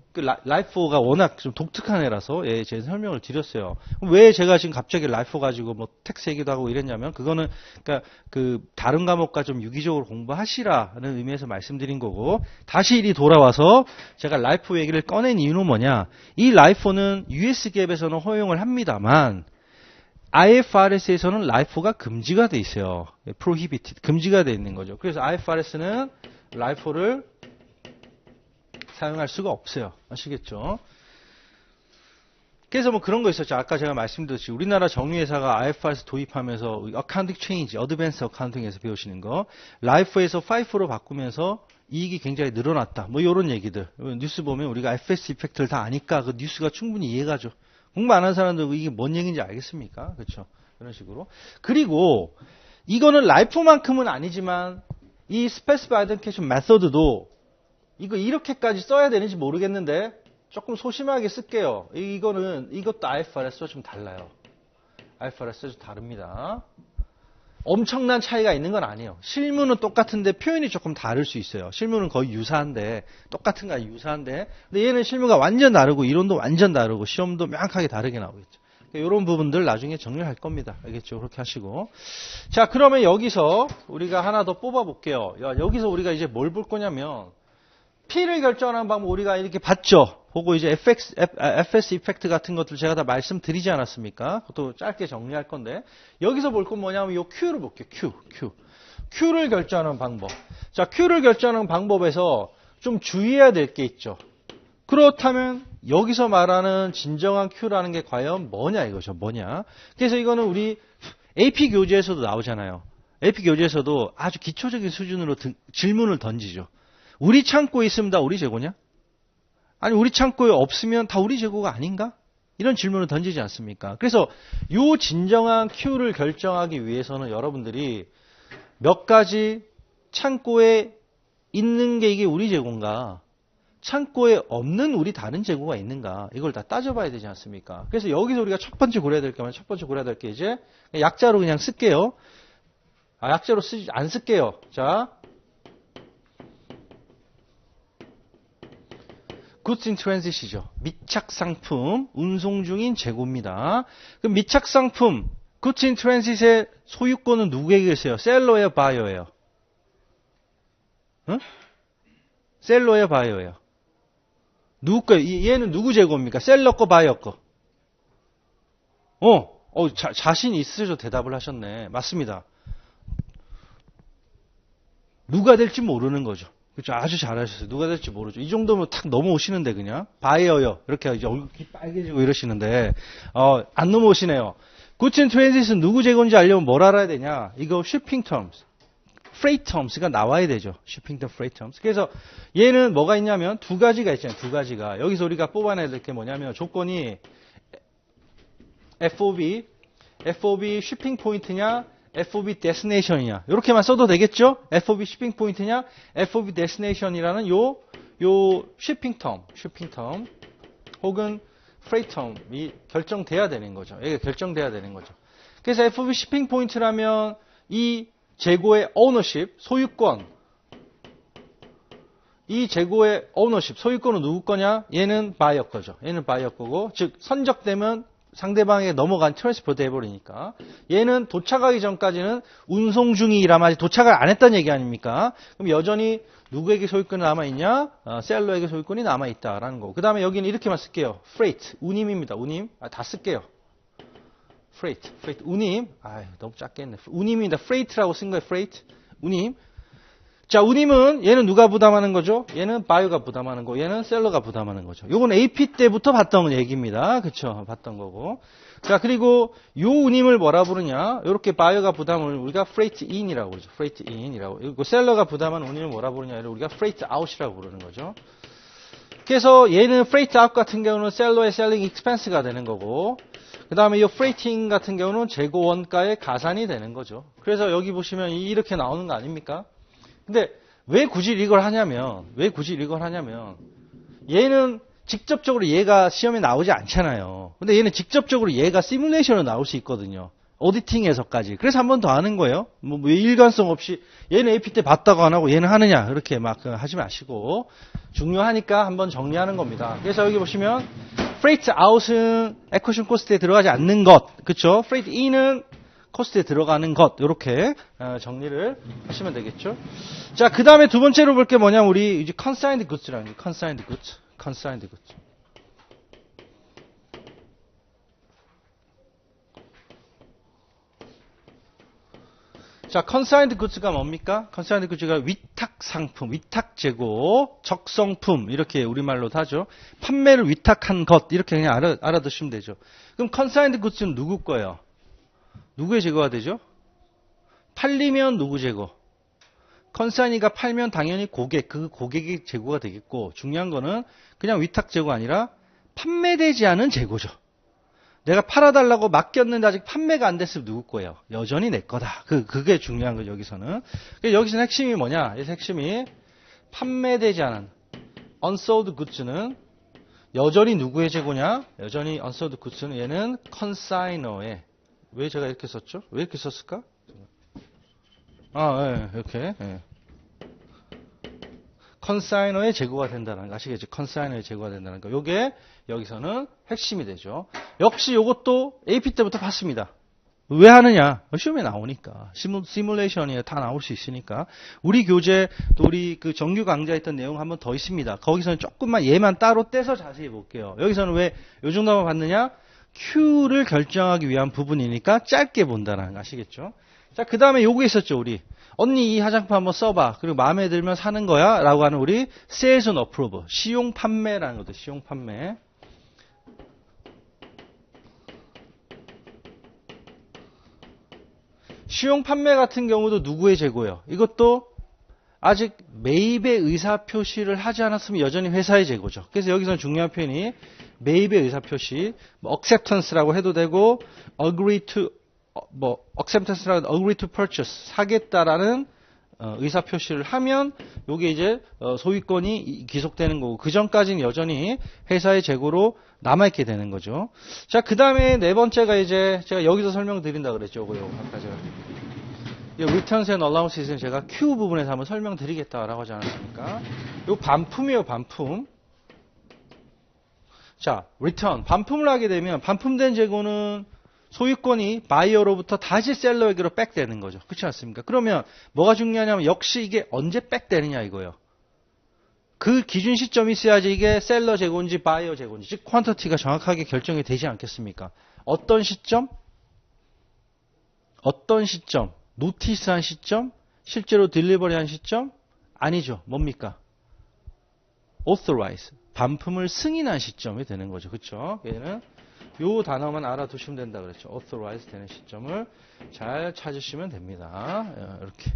라이프가 워낙 좀 독특한 애라서 제가 설명을 드렸어요. 왜 제가 지금 갑자기 라이프 가지고 뭐 텍스 얘기도 하고 이랬냐면 그거는 그러니까 다른 과목과 좀 유기적으로 공부하시라는 의미에서 말씀드린 거고 다시 일이 돌아와서 제가 라이프 얘기를 꺼낸 이유는 뭐냐? 이 라이프는 US 갭에서는 허용을 합니다만 IFRS에서는 라이프가 금지가 돼 있어요. prohibited 금지가 돼 있는 거죠. 그래서 IFRS는 라이프를 사용할 수가 없어요. 아시겠죠? 그래서 뭐 그런 거 있었죠. 아까 제가 말씀드렸듯이 우리나라 정유회사가 IFRS 도입하면서 어카운팅 체인지, 어드밴스 어카운팅에서 배우시는 거 라이프에서 5로 바꾸면서 이익이 굉장히 늘어났다. 뭐 이런 얘기들. 뉴스 보면 우리가 FS 이펙트를 다 아니까 그 뉴스가 충분히 이해가죠. 공부 안 한 사람들 이게 뭔 얘기인지 알겠습니까? 그렇죠? 이런 식으로. 그리고 이거는 라이프만큼은 아니지만 이 Specified Identification Method도 이거 이렇게까지 써야 되는지 모르겠는데 조금 소심하게 쓸게요. 이것도 IFRS와 좀 달라요. IFRS와 좀 다릅니다. 엄청난 차이가 있는 건 아니에요. 실무는 똑같은데 표현이 조금 다를 수 있어요. 실무는 거의 유사한데 똑같은가 유사한데 근데 얘는 실무가 완전 다르고 이론도 완전 다르고 시험도 명확하게 다르게 나오겠죠. 이런 부분들 나중에 정리할 겁니다. 알겠죠? 그렇게 하시고. 자, 그러면 여기서 우리가 하나 더 뽑아 볼게요. 여기서 우리가 이제 뭘 볼 거냐면 P를 결정하는 방법 우리가 이렇게 봤죠. 보고 이제 FS 이펙트 같은 것들 제가 다 말씀드리지 않았습니까? 그것도 짧게 정리할 건데 여기서 볼 건 뭐냐면 이 Q를 볼게요. Q를 결정하는 방법. 자, Q를 결정하는 방법에서 좀 주의해야 될 게 있죠. 그렇다면 여기서 말하는 진정한 Q라는 게 과연 뭐냐 이거죠. 뭐냐. 그래서 이거는 우리 AP 교재에서도 나오잖아요. AP 교재에서도 아주 기초적인 수준으로 질문을 던지죠. 우리 창고에 있으면 다 우리 재고냐? 아니 우리 창고에 없으면 다 우리 재고가 아닌가? 이런 질문을 던지지 않습니까? 그래서 이 진정한 Q를 결정하기 위해서는 여러분들이 몇 가지 창고에 있는 게 이게 우리 재고인가? 창고에 없는 우리 다른 재고가 있는가? 이걸 다 따져봐야 되지 않습니까? 그래서 여기서 우리가 첫 번째 고려해야 될 게 이제 약자로 그냥 쓸게요. 약자로 안 쓸게요. 자. goods in transit이죠. 미착 상품, 운송 중인 재고입니다. 그럼 미착 상품, goods in transit의 소유권은 누구에게 있어요? 셀러예요, 바이어예요? 응? 셀러예요, 바이어예요? 누구 거예요? 얘는 누구 재고입니까? 셀러 거, 바이어 거? 자신 있으셔 대답을 하셨네. 맞습니다. 누가 될지 모르는 거죠. 그렇죠. 아주 잘하셨어요. 누가 될지 모르죠. 이 정도면 탁 넘어오시는데 그냥 바이어요. 이렇게 이제 얼굴이 빨개지고 이러시는데 안 넘어오시네요. Goods in Transit은 누구 재고인지 알려면 뭘 알아야 되냐? 이거 shipping terms, freight terms가 나와야 되죠. shipping term, freight terms. 그래서 얘는 뭐가 있냐면 두 가지가 있잖아요. 두 가지가. 여기서 우리가 뽑아내야 될 게 뭐냐면 조건이 FOB shipping 포인트냐? FOB destination이냐. 이렇게만 써도 되겠죠? FOB shipping 포인트냐? FOB destination이라는 요 shipping term 혹은 freight term이 결정돼야 되는 거죠. 이게 결정돼야 되는 거죠. 그래서 FOB shipping 포인트라면 이 재고의 ownership, 소유권, 이 재고의 ownership, 소유권은 누구 거냐? 얘는 buyer 거죠. 얘는 buyer 거고, 즉 선적되면 상대방에게 넘어간 트랜스포트 해버리니까 얘는 도착하기 전까지는 운송 중이라면 아직 도착을 안 했다는 얘기 아닙니까? 그럼 여전히 누구에게 소유권이 남아있냐? 셀러에게 소유권이 남아있다라는 거고 그 다음에 여기는 이렇게만 쓸게요. freight, 운임입니다. 운임. 다 쓸게요. freight, 운임. 너무 작게 했네. 운임입니다. freight라고 쓴 거예요. freight, 운임. 자, 운임은 얘는 누가 부담하는 거죠? 얘는 바이어가 부담하는 거, 얘는 셀러가 부담하는 거죠. 요건 AP 때부터 봤던 얘기입니다. 그쵸? 봤던 거고. 자, 그리고 요 운임을 뭐라 부르냐? 요렇게 바이어가 부담을 우리가 freight in이라고 그러죠. freight in이라고. 그리고 셀러가 부담하는 운임을 뭐라 부르냐? 우리가 freight out이라고 부르는 거죠. 그래서 얘는 freight out 같은 경우는 셀러의 selling expense가 되는 거고, 그 다음에 이 freighting 같은 경우는 재고 원가의 가산이 되는 거죠. 그래서 여기 보시면 이렇게 나오는 거 아닙니까? 근데 왜 굳이 이걸 하냐면 얘는 직접적으로 얘가 시험에 나오지 않잖아요. 근데 얘는 직접적으로 얘가 시뮬레이션으로 나올 수 있거든요. 오디팅에서까지. 그래서 한 번 더 하는 거예요. 뭐 일관성 없이 얘는 AP 때 봤다고 안 하고 얘는 하느냐 그렇게 막 하지 마시고 중요하니까 한번 정리하는 겁니다. 그래서 여기 보시면 freight out은 acquisition cost에 들어가지 않는 것, 그렇죠? freight in은 코스트에 들어가는 것 이렇게 정리를 하시면 되겠죠. 자, 그 다음에 두 번째로 볼 게 뭐냐면 우리 이제 consigned goods라는 게 consigned goods. 자, consigned goods가 뭡니까? consigned goods가 위탁 상품, 위탁 재고, 적성품 이렇게 우리말로 하죠. 판매를 위탁한 것 이렇게 그냥 알아두시면 되죠. 그럼 consigned goods는 누구 거예요? 누구의 재고가 되죠? 팔리면 누구 재고? 컨사이니가 팔면 당연히 고객, 그 고객의 재고가 되겠고 중요한 거는 그냥 위탁 재고가 아니라 판매되지 않은 재고죠. 내가 팔아달라고 맡겼는데 아직 판매가 안 됐으면 누구 거예요? 여전히 내 거다. 그게 중요한 거죠, 여기서는. 여기서는 핵심이 뭐냐? 핵심이 판매되지 않은 unsold goods는 여전히 누구의 재고냐? 여전히 unsold goods는 얘는 consignor의 왜 제가 이렇게 썼죠? 왜 이렇게 썼을까? 이렇게. 컨사이너의 재고가 된다는 거 아시겠죠? 컨사이너의 재고가 된다는 거. 요게 여기서는 핵심이 되죠. 역시 요것도 AP 때부터 봤습니다. 왜 하느냐? 시험에 나오니까. 시뮬레이션이 다 나올 수 있으니까. 우리 교재, 또 우리 그 정규 강좌했던 내용 한 번 더 있습니다. 거기서는 조금만 얘만 따로 떼서 자세히 볼게요. 여기서는 왜 요 정도만 봤느냐? Q를 결정하기 위한 부분이니까 짧게 본다는 거 아시겠죠? 자, 그 다음에 요거 있었죠, 우리. 언니 이 화장품 한번 써봐. 그리고 마음에 들면 사는 거야. 라고 하는 우리 Sales and Approve. 시용 판매라는 것도 시용 판매. 시용 판매 같은 경우도 누구의 재고예요? 이것도 아직 매입의 의사 표시를 하지 않았으면 여전히 회사의 재고죠. 그래서 여기서는 중요한 표현이 매입의 의사 표시, acceptance라고 해도 되고, acceptance라고 agree to purchase, 사겠다라는 의사 표시를 하면, 요게 이제 소유권이 기속되는 거고, 그 전까지는 여전히 회사의 재고로 남아있게 되는 거죠. 자, 그 다음에 네 번째가 이제, 제가 여기서 설명드린다 그랬죠. 요거, 아까 제가. 이 returns and allowance 제가 Q 부분에서 한번 설명드리겠다라고 하지 않았습니까? 이 반품이에요, 반품. 자, return. 반품을 하게 되면 반품된 재고는 소유권이 바이어로부터 다시 셀러에게로 백되는 거죠. 그렇지 않습니까? 그러면 뭐가 중요하냐면 역시 이게 언제 백되느냐 이거예요. 그 기준 시점이 있어야지 이게 셀러 재고인지 바이어 재고인지 즉 퀀터티가 정확하게 결정이 되지 않겠습니까? 어떤 시점? 어떤 시점? 노티스한 시점? 실제로 딜리버리한 시점? 아니죠. 뭡니까? authorize. 반품을 승인한 시점이 되는 거죠. 그렇죠? 얘는 요 단어만 알아두시면 된다 그랬죠. authorize 되는 시점을 잘 찾으시면 됩니다. 이렇게.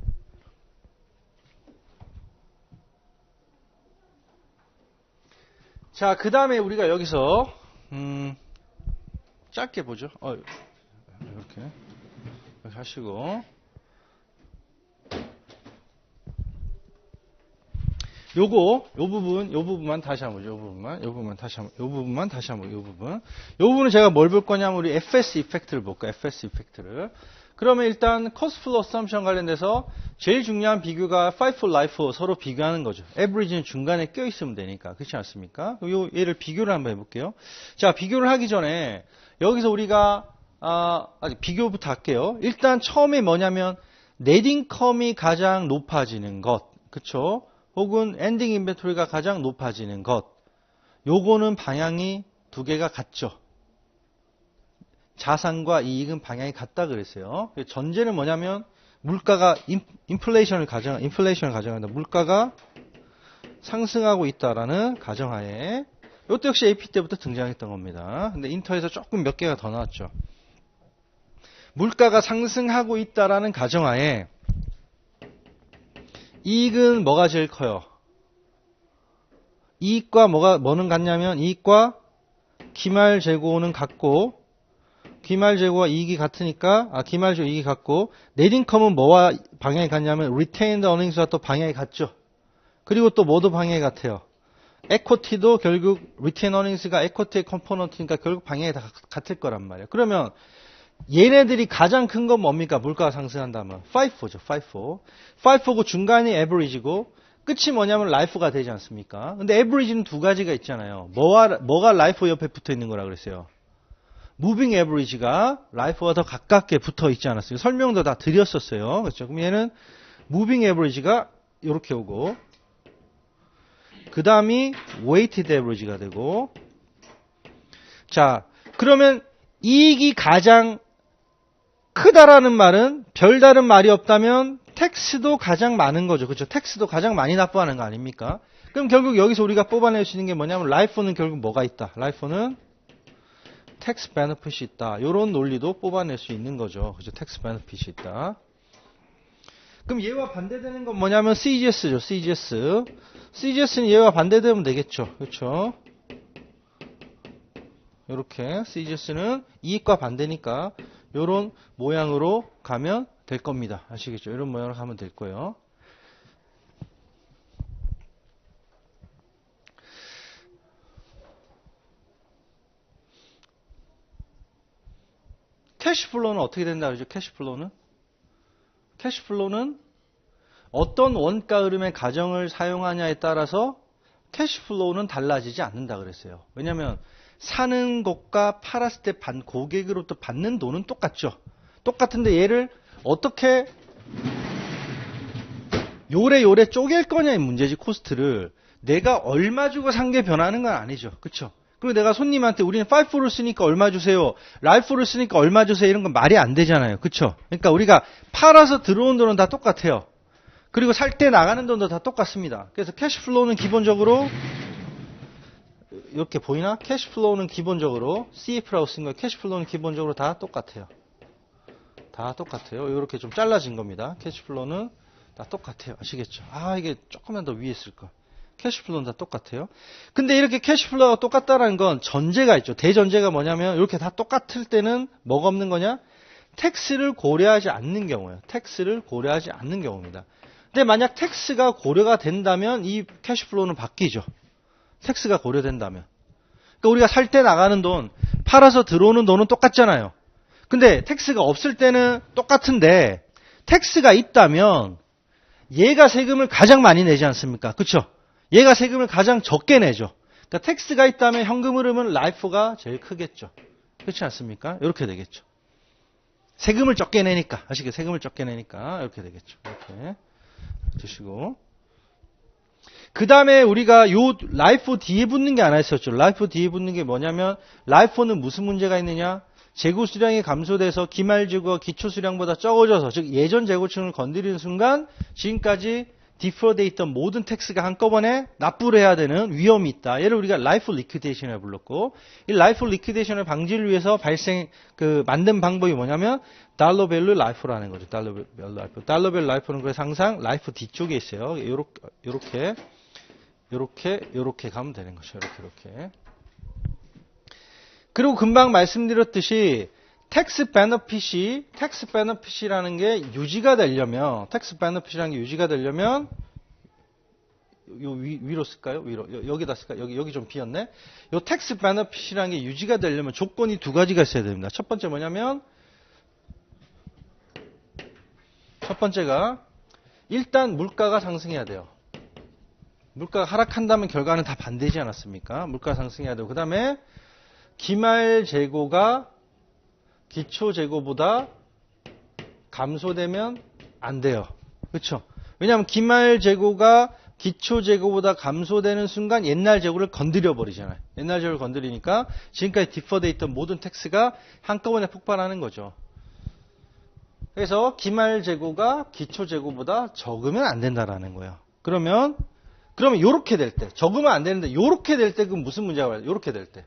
자, 그 다음에 우리가 여기서 짧게 보죠. 이렇게 하시고 요 부분만 다시 한번 보죠. 요 부분만 다시 한번 요 부분은 제가 뭘 볼 거냐면 우리 FS 이펙트를 볼까? FS 이펙트를. 그러면 일단 cost flow assumption 관련돼서 제일 중요한 비교가 FIFO, LIFO 서로 비교하는 거죠. average는 중간에 껴있으면 되니까. 그렇지 않습니까? 얘를 비교를 한번 해볼게요. 자, 비교를 하기 전에 여기서 우리가 아직 비교부터 할게요. 일단 처음에 뭐냐면 net income이 가장 높아지는 것. 그쵸? 혹은 엔딩 인벤토리가 가장 높아지는 것. 요거는 방향이 두 개가 같죠. 자산과 이익은 방향이 같다 그랬어요. 전제는 뭐냐면 물가가 인플레이션을 가정한다. 물가가 상승하고 있다라는 가정하에 이것도 역시 AP 때부터 등장했던 겁니다. 근데 인터에서 조금 몇 개가 더 나왔죠. 물가가 상승하고 있다라는 가정하에 이익은 뭐가 제일 커요? 이익과 뭐는 같냐면 이익과 기말 재고는 같고 기말 재고와 이익이 같으니까 기말 재고 이익이 같고 net income은 뭐와 방향이 같냐면 retained earnings과 또 방향이 같죠. 그리고 또 뭐도 방향이 같아요. equity도 결국 retained earnings가 equity의 컴포넌트니까 결국 방향이 다 같을 거란 말이에요. 그러면 얘네들이 가장 큰 건 뭡니까? 물가가 상승한다면 FIFO죠. FIFO고 중간이 average고 끝이 뭐냐면 life가 되지 않습니까? 근데 average는 두 가지가 있잖아요. 뭐가 life 옆에 붙어 있는 거라 그랬어요? moving average가 life와 더 가깝게 붙어 있지 않았어요? 설명도 다 드렸었어요. 그렇죠? 그럼 얘는 moving average가 이렇게 오고 그 다음이 weighted average가 되고 자 그러면 이익이 가장 크다라는 말은 별다른 말이 없다면 텍스도 가장 많은 거죠. 그렇죠? 텍스도 가장 많이 납부하는 거 아닙니까? 그럼 결국 여기서 우리가 뽑아낼 수 있는 게 뭐냐면 LIFO는 결국 뭐가 있다? LIFO는 텍스 베너핏이 있다. 이런 논리도 뽑아낼 수 있는 거죠. 그죠? 텍스 베너핏이 있다. 그럼 얘와 반대되는 건 뭐냐면 CGS죠. CGS는 얘와 반대되면 되겠죠. 그렇죠? 이렇게 CGS는 이익과 반대니까 이런 모양으로 가면 될 겁니다. 아시겠죠? 이런 모양으로 가면 될 거예요. 캐시플로우는 어떻게 된다 그러죠? 캐시플로우는 어떤 원가 흐름의 가정을 사용하냐에 따라서 캐시플로우는 달라지지 않는다 그랬어요. 왜냐하면 사는 것과 팔았을 때 고객으로부터 받는 돈은 똑같죠. 똑같은데 얘를 어떻게 요래 쪼갤 거냐의 문제지. 코스트를 내가 얼마 주고 산 게 변하는 건 아니죠. 그렇죠? 그리고 내가 손님한테 우리는 FIFO를 쓰니까 얼마 주세요. LIFO를 쓰니까 얼마 주세요. 이런 건 말이 안 되잖아요. 그렇죠? 그러니까 우리가 팔아서 들어온 돈은 다 똑같아요. 그리고 살 때 나가는 돈도 다 똑같습니다. 그래서 캐시플로우는 기본적으로 이렇게 보이나? 캐시플로우는 기본적으로 CF라고 쓴 거예요. 캐시플로우는 기본적으로 다 똑같아요. 다 똑같아요. 이렇게 좀 잘라진 겁니다. 캐시플로우는 다 똑같아요. 아시겠죠? 이게 조금만 더 위에 있을 거. 캐시플로우는 다 똑같아요. 근데 이렇게 캐시플로우가 똑같다는 건 전제가 있죠. 대전제가 뭐냐면 이렇게 다 똑같을 때는 뭐가 없는 거냐? 텍스를 고려하지 않는 경우예요. 텍스를 고려하지 않는 경우입니다. 근데 만약 텍스가 고려가 된다면 이 캐시플로우는 바뀌죠. 텍스가 고려된다면. 그러니까 우리가 살 때 나가는 돈, 팔아서 들어오는 돈은 똑같잖아요. 근데 텍스가 없을 때는 똑같은데 텍스가 있다면 얘가 세금을 가장 많이 내지 않습니까? 그쵸? 얘가 세금을 가장 적게 내죠. 그러니까 텍스가 있다면 현금 흐름은 라이프가 제일 크겠죠. 그렇지 않습니까? 이렇게 되겠죠. 세금을 적게 내니까. 아시겠죠? 세금을 적게 내니까 이렇게 되겠죠. 이렇게 두시고. 그 다음에 우리가 요 라이프 뒤에 붙는 게 하나 있었죠. 라이프 뒤에 붙는 게 뭐냐면 라이프는 무슨 문제가 있느냐? 재고 수량이 감소돼서 기말 재고가 기초 수량보다 적어져서 즉 예전 재고층을 건드리는 순간 지금까지 디퍼돼 있던 모든 텍스가 한꺼번에 납부를 해야 되는 위험이 있다. 얘를 우리가 라이프 리퀴데이션이라고 불렀고 이 라이프 리퀴데이션을 방지를 위해서 만든 방법이 뭐냐면 달러 밸류 라이프라는 거죠. 달러 밸류 라이프. 달러 밸류 라이프는 그래서 항상 라이프 뒤쪽에 있어요. 요렇게 가면 되는 거죠. 이렇게. 그리고 금방 말씀드렸듯이 텍스 베너핏이라는 게 유지가 되려면 요 위로 쓸까요? 여기다 쓸까요? 여기 좀 비었네. 요 텍스 베너핏이라는 게 유지가 되려면 조건이 두 가지가 있어야 됩니다. 첫 번째 뭐냐면 첫 번째가 일단 물가가 상승해야 돼요. 물가가 하락한다면 결과는 다 반대지 않았습니까? 물가 상승해야 되고 그 다음에 기말 재고가 기초 재고보다 감소되면 안 돼요. 그렇죠? 왜냐하면 기말 재고가 기초 재고보다 감소되는 순간 옛날 재고를 건드려 버리잖아요. 옛날 재고를 건드리니까 지금까지 디퍼돼 있던 모든 텍스가 한꺼번에 폭발하는 거죠. 그래서 기말 재고가 기초 재고보다 적으면 안 된다라는 거예요. 그러면 요렇게 될 때, 적으면 안 되는데 요렇게 될 때 그럼 무슨 문제가 발생해요? 요렇게 될 때.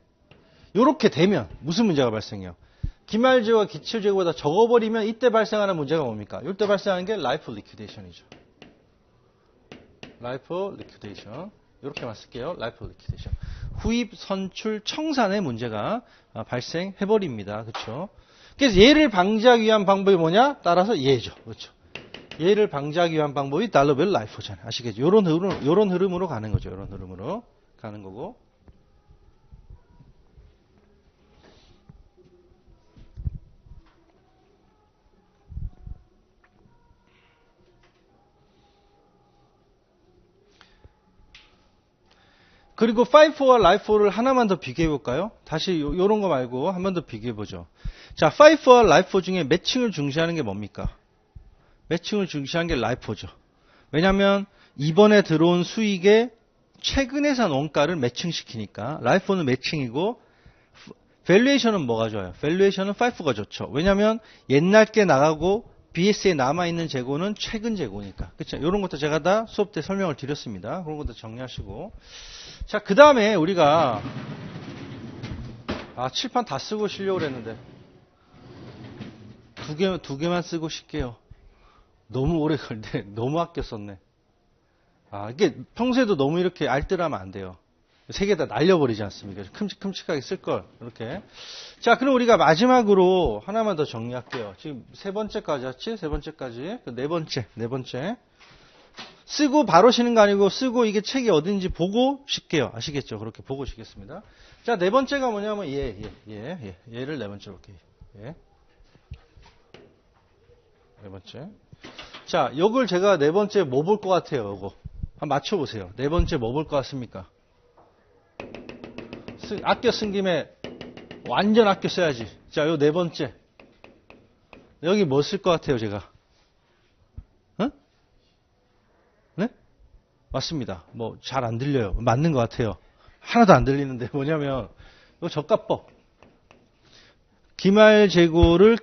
요렇게 되면 무슨 문제가 발생해요? 기말재고가 기초재고보다 적어버리면 이때 발생하는 문제가 뭡니까? 이때 발생하는 게 라이프 리퀴데이션이죠. 라이프 리퀴데이션. 이렇게만 쓸게요. 라이프 리퀴데이션. 후입 선출 청산의 문제가 발생해버립니다. 그렇죠? 그래서 얘를 방지하기 위한 방법이 뭐냐? 따라서 얘죠. 그렇죠? 얘를 방지하기 위한 방법이 달러 밸류 라이프잖아요. 아시겠죠? 요런 흐름으로 가는 거죠. 요런 흐름으로 가는 거고. 그리고 FIFO와 LIFO를 하나만 더 비교해 볼까요? 다시 요런 거 말고 한 번 더 비교해 보죠. 자, FIFO와 LIFO 중에 매칭을 중시하는 게 뭡니까? 매칭을 중시하는 게 LIFO죠. 왜냐하면 이번에 들어온 수익에 최근에 산 원가를 매칭시키니까 LIFO는 매칭이고 밸류에이션은 뭐가 좋아요? 밸류에이션은 FIFO가 좋죠. 왜냐하면 옛날 게 나가고 BS에 남아있는 재고는 최근 재고니까. 그렇죠? 이런 것도 제가 다 수업 때 설명을 드렸습니다. 그런 것도 정리하시고. 자, 그 다음에 우리가 칠판 다 쓰고 쉬려고 그랬는데 두 개만 쓰고 쉴게요. 너무 오래 걸리네. 너무 아껴 썼네. 이게 평소에도 너무 이렇게 알뜰하면 안 돼요. 세 개 다 날려버리지 않습니까? 큼직큼직하게 쓸 걸. 이렇게. 자, 그럼 우리가 마지막으로 하나만 더 정리할게요. 지금 세 번째까지 했지? 세 번째까지. 네 번째. 쓰고 바로 쉬는 거 아니고 쓰고 이게 책이 어딘지 보고 쉴게요. 아시겠죠? 그렇게 보고 쉬겠습니다. 자, 네 번째가 뭐냐면 얘를 네 번째로 볼게요. 네 번째. 자, 요걸 제가 네 번째 뭐 볼 것 같아요? 요거. 한번 맞춰보세요. 네 번째 뭐 볼 것 같습니까? 아껴 쓴 김에 완전 아껴 써야지. 자, 요 네 번째. 여기 뭐 쓸 것 같아요, 제가? 네? 맞습니다. 뭐 잘 안 들려요. 맞는 것 같아요. 하나도 안 들리는데 뭐냐면 요 저가법. 기말 재고를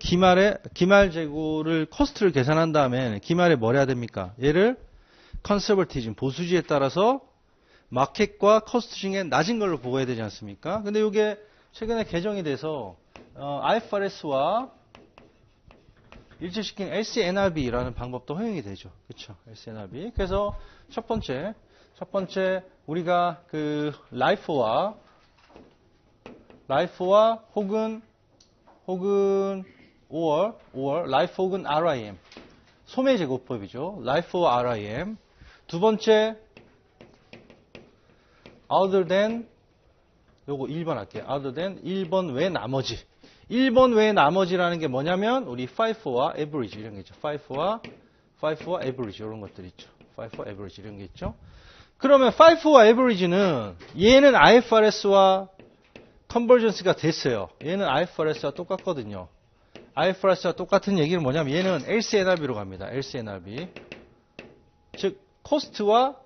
코스트를 계산한 다음에 기말에 뭘 해야 됩니까? 얘를 컨서버티즘 보수지에 따라서 마켓과 코스트 중에 낮은 걸로 보고해야 되지 않습니까? 근데 이게 최근에 개정이 돼서 IFRS와 일치시킨 LCNRB라는 방법도 허용이 되죠. 그렇죠? LCNRB. 그래서 첫 번째 우리가 그 라이프와 혹은 라이프 혹은 RIM 소매제고법이죠. 라이프와 RIM. 두 번째 other than 요거 1번 할게요. other than 1번 외 나머지. 1번 외 나머지라는 게 뭐냐면 우리 FIFO와 average 이런 게 있죠. FIFO와 average 이런 것들 있죠. FIFO, average 이런 게 있죠. 그러면 FIFO와 average는 얘는 IFRS와 컨버전스가 됐어요. 얘는 IFRS와 똑같거든요. IFRS와 똑같은 얘기는 뭐냐면 얘는 LCNRB로 갑니다. LCNRB. 즉 코스트와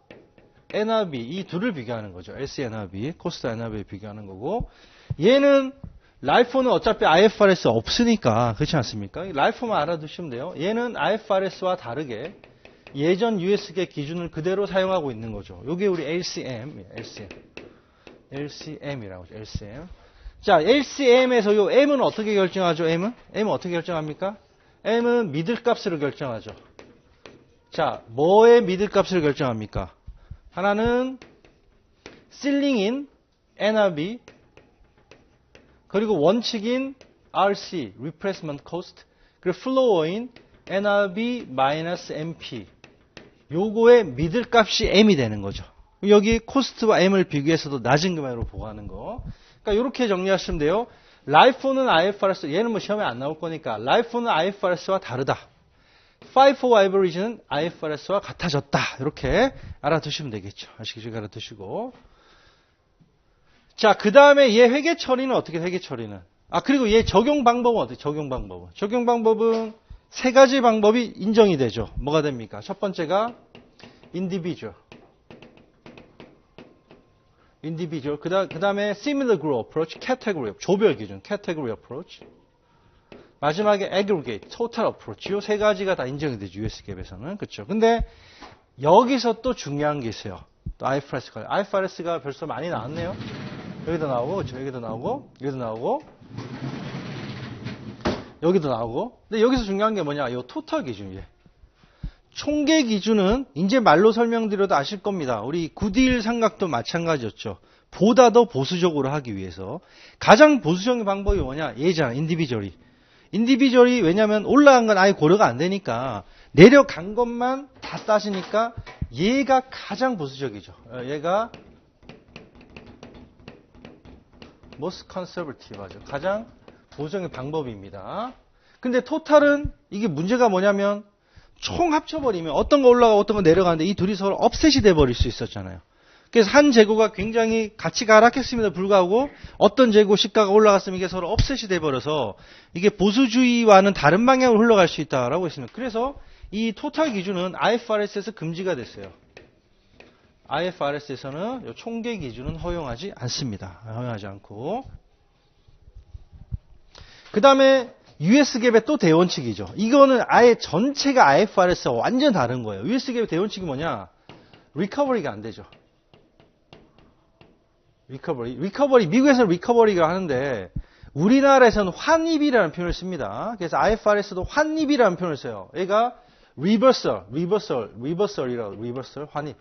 NRB 이 둘을 비교하는 거죠. LCNRB, 코스트 NRB 비교하는 거고 얘는 라이프는 어차피 IFRS 없으니까 그렇지 않습니까? 라이프만 알아두시면 돼요. 얘는 IFRS와 다르게 예전 US계 기준을 그대로 사용하고 있는 거죠. 이게 우리 LCM이라고 하죠. LCM. 자, LCM에서 요 M은 어떻게 결정하죠? M은 어떻게 결정합니까? M은 미들값으로 결정하죠. 자, 뭐의 미들값을 결정합니까? 하나는 실링인 NRB 그리고 원칙인 RC, Replacement Cost 그리고 플로어인 NRB-MP 요거의 미들값이 M이 되는 거죠. 여기 코스트와 M을 비교해서도 낮은 금액으로 보고하는 거. 그러니까 이렇게 정리하시면 돼요. 라이프는 IFRS, 얘는 뭐 시험에 안 나올 거니까 라이프는 IFRS와 다르다. FIFO average는 IFRS와 같아졌다. 이렇게 알아두시면 되겠죠. 아시겠죠? 알아두시고. 자, 그 다음에 얘 회계 처리는 어떻게 회계 처리는? 그리고 얘 적용 방법은 어떻게? 적용 방법은 세 가지 방법이 인정이 되죠. 뭐가 됩니까? 첫 번째가 individual. 그 다음에 similar group approach, category, 조별 기준, category approach. 마지막에 aggregate, total approach. 이 세 가지가 다 인정이 되죠. USGAAP에서는. 그렇죠. 근데 여기서 또 중요한 게 있어요. 또 IFRS가 벌써 많이 나왔네요. 여기도 나오고, 그렇죠. 여기도 나오고, 여기도 나오고, 여기도 나오고. 근데 여기서 중요한 게 뭐냐? 이 토탈 기준이에요. 총계 기준은 이제 말로 설명드려도 아실 겁니다. 우리 굿윌 삼각도 마찬가지였죠. 보다 더 보수적으로 하기 위해서 가장 보수적인 방법이 뭐냐? 얘잖아. 인디비주얼이 왜냐면 올라간 건 아예 고려가 안 되니까 내려간 것만 다 따지니까 얘가 가장 보수적이죠. 얘가 most conservative 하죠. 가장 보수적인 방법입니다. 근데 토탈은 이게 문제가 뭐냐면 총 합쳐버리면 어떤 거 올라가고 어떤 거 내려가는데 이 둘이 서로 업셋이 돼버릴 수 있었잖아요. 그래서 한 재고가 굉장히 가치가 하락했음에도 불구하고 어떤 재고 시가가 올라갔으면 이게 서로 업셋이 돼버려서 이게 보수주의와는 다른 방향으로 흘러갈 수 있다라고 했습니다. 그래서 이 토탈 기준은 IFRS에서 금지가 됐어요. IFRS에서는 총계 기준은 허용하지 않습니다. 허용하지 않고. 그 다음에 USGAAP의 또 대원칙이죠. 이거는 아예 전체가 IFRS와 완전 다른 거예요. USGAAP의 대원칙이 뭐냐? 리커버리가 안 되죠. 리커버리, 미국에서는 리커버리가 하는데 우리나라에서는 환입이라는 표현을 씁니다. 그래서 IFRS도 환입이라는 표현을 써요. 얘가 리버설이라고, 리버설, 환입.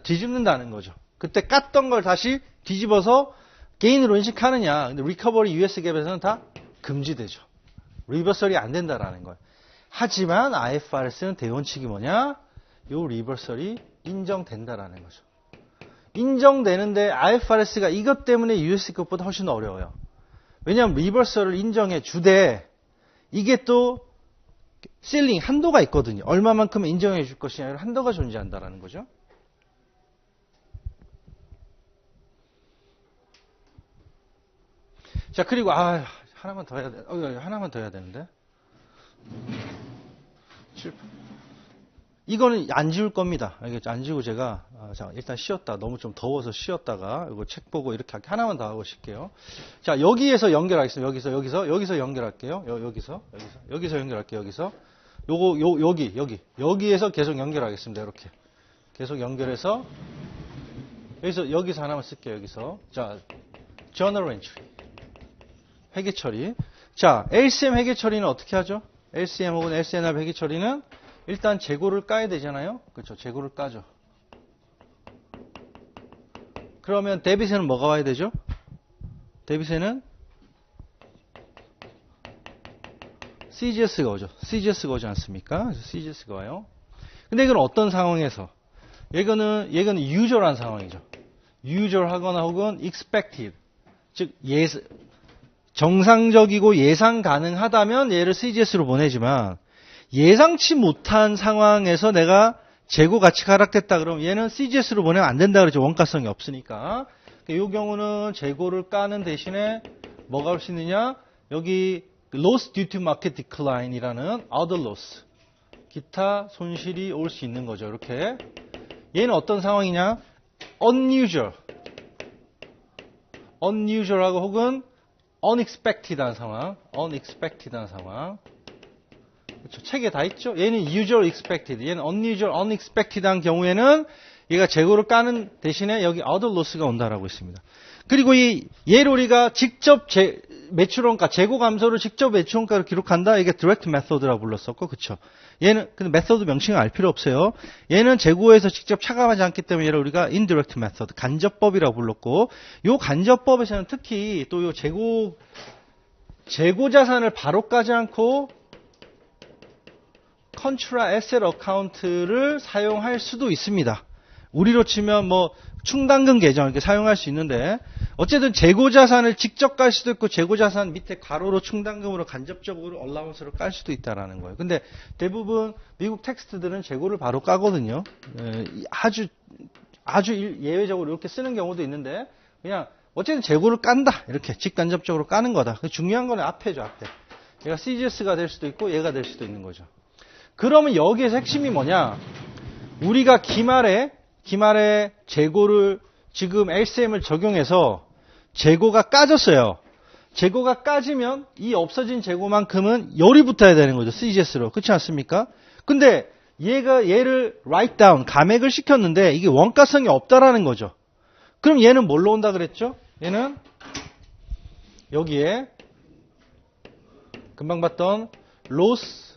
뒤집는다는 거죠. 그때 깠던 걸 다시 뒤집어서 게인으로 인식하느냐. 근데 리커버리 USGAAP에서는 다 금지되죠. 리버설이 안 된다라는 거예요. 하지만 IFRS는 대원칙이 뭐냐? 요 리버설이 인정된다라는 거죠. 인정되는데 IFRS가 이것 때문에 USGAAP보다 훨씬 어려워요. 왜냐하면 리버설을 인정해 주되 이게 또 실링 한도가 있거든요. 얼마만큼 인정해 줄 것이냐 이런 한도가 존재한다라는 거죠. 자, 그리고 하나만 더 해야 돼. 하나만 더 해야 되는데. 이거는 안 지울 겁니다. 알겠죠? 안 지우고 제가 자, 일단 쉬었다. 너무 좀 더워서 쉬었다가 이거 책 보고 이렇게 할게. 하나만 더 하고 쉴게요. 자, 여기에서 연결하겠습니다. 여기서 연결할게요. 여기서 연결할게요. 여기에서 계속 연결하겠습니다. 이렇게 계속 연결해서 여기서 하나만 쓸게요. 여기서 자, journal entry 회계 처리. 자, LCM 회계 처리는 어떻게 하죠? LCM 혹은 LCNR 회계 처리는 일단 재고를 까야 되잖아요. 그렇죠? 재고를 까죠. 그러면 데빗에는 뭐가 와야 되죠? 데빗에는 CGS가 오죠. CGS가 오지 않습니까? 그래서 CGS가 와요. 근데 이건 어떤 상황에서? 얘는 유저란 상황이죠. usual 하거나 혹은 expected. 즉, 정상적이고 예상 가능하다면 얘를 CGS로 보내지만 예상치 못한 상황에서 내가 재고 가치가 하락됐다 그러면 얘는 CGS로 보내면 안 된다 그러죠. 원가성이 없으니까. 이 경우는 재고를 까는 대신에 뭐가 올 수 있느냐? 여기 loss due to market decline이라는 other loss. 기타 손실이 올 수 있는 거죠. 이렇게. 얘는 어떤 상황이냐? unusual하고 혹은 unexpected한 상황. 그렇죠. 책에 다 있죠. 얘는 usual expected, 얘는 unusual unexpected한 경우에는 얘가 재고를 까는 대신에 여기 other loss가 온다라고 있습니다. 그리고 얘를 우리가 직접 매출원가, 재고 감소를 직접 매출원가로 기록한다. 이게 direct method라고 불렀었고, 그렇죠. 얘는 근데 메소드 명칭을 알 필요 없어요. 얘는 재고에서 직접 차감하지 않기 때문에 얘를 우리가 indirect method, 간접법이라고 불렀고, 요 간접법에서는 특히 또 요 재고 자산을 바로 까지 않고 contra asset account를 사용할 수도 있습니다. 우리로 치면 뭐 충당금 계정 이렇게 사용할 수 있는데 어쨌든 재고자산을 직접 깔 수도 있고 재고자산 밑에 괄호로 충당금으로 간접적으로 얼라운스로 깔 수도 있다라는 거예요. 근데 대부분 미국 텍스트들은 재고를 바로 까거든요. 아주 예외적으로 이렇게 쓰는 경우도 있는데 그냥 어쨌든 재고를 깐다. 이렇게 직간접적으로 까는 거다. 중요한 건 앞에죠. 앞에. 얘가 CGS가 될 수도 있고 얘가 될 수도 있는 거죠. 그러면 여기에서 핵심이 뭐냐? 우리가 기말에 재고를 지금 LCM을 적용해서 재고가 까졌어요. 재고가 까지면 이 없어진 재고만큼은 열이 붙어야 되는 거죠. CGS로. 그렇지 않습니까? 근데 얘를 write down, 감액을 시켰는데 이게 원가성이 없다라는 거죠. 그럼 얘는 뭘로 온다 그랬죠? 얘는 여기에 금방 봤던 loss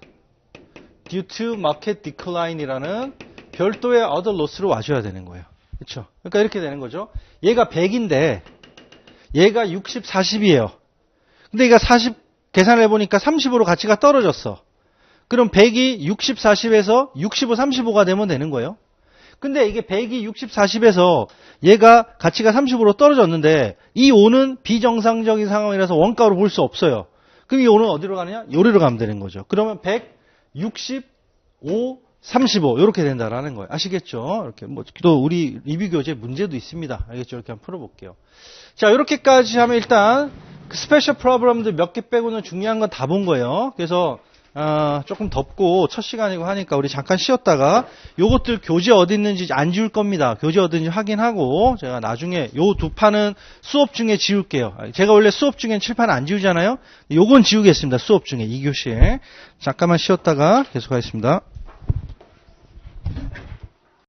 due to market decline이라는 별도의 other loss로 와줘야 되는 거예요. 그렇죠? 그러니까 이렇게 되는 거죠. 얘가 100인데 얘가 60, 40이에요. 근데 얘가 40 계산을 해보니까 30으로 가치가 떨어졌어. 그럼 100이 60, 40에서 65, 35가 되면 되는 거예요. 근데 이게 100이 60, 40에서 얘가 가치가 30으로 떨어졌는데 이 5는 비정상적인 상황이라서 원가로 볼 수 없어요. 그럼 이 5는 어디로 가느냐? 요리로 가면 되는 거죠. 그러면 100, 65, 35 이렇게 된다라는 거예요. 아시겠죠? 이렇게 뭐 또 우리 리뷰 교재 문제도 있습니다. 알겠죠? 이렇게 한번 풀어볼게요. 자, 이렇게까지 하면 일단 그 스페셜 프로그램들 몇 개 빼고는 중요한 건 다 본 거예요. 그래서 조금 덥고 첫 시간이고 하니까 우리 잠깐 쉬었다가 요것들 교재 어디 있는지 안 지울 겁니다. 교재 어디 있는지 확인하고 제가 나중에 요 두 판은 수업 중에 지울게요. 제가 원래 수업 중엔 칠판 안 지우잖아요. 요건 지우겠습니다. 수업 중에 2교시에. 잠깐만 쉬었다가 계속하겠습니다.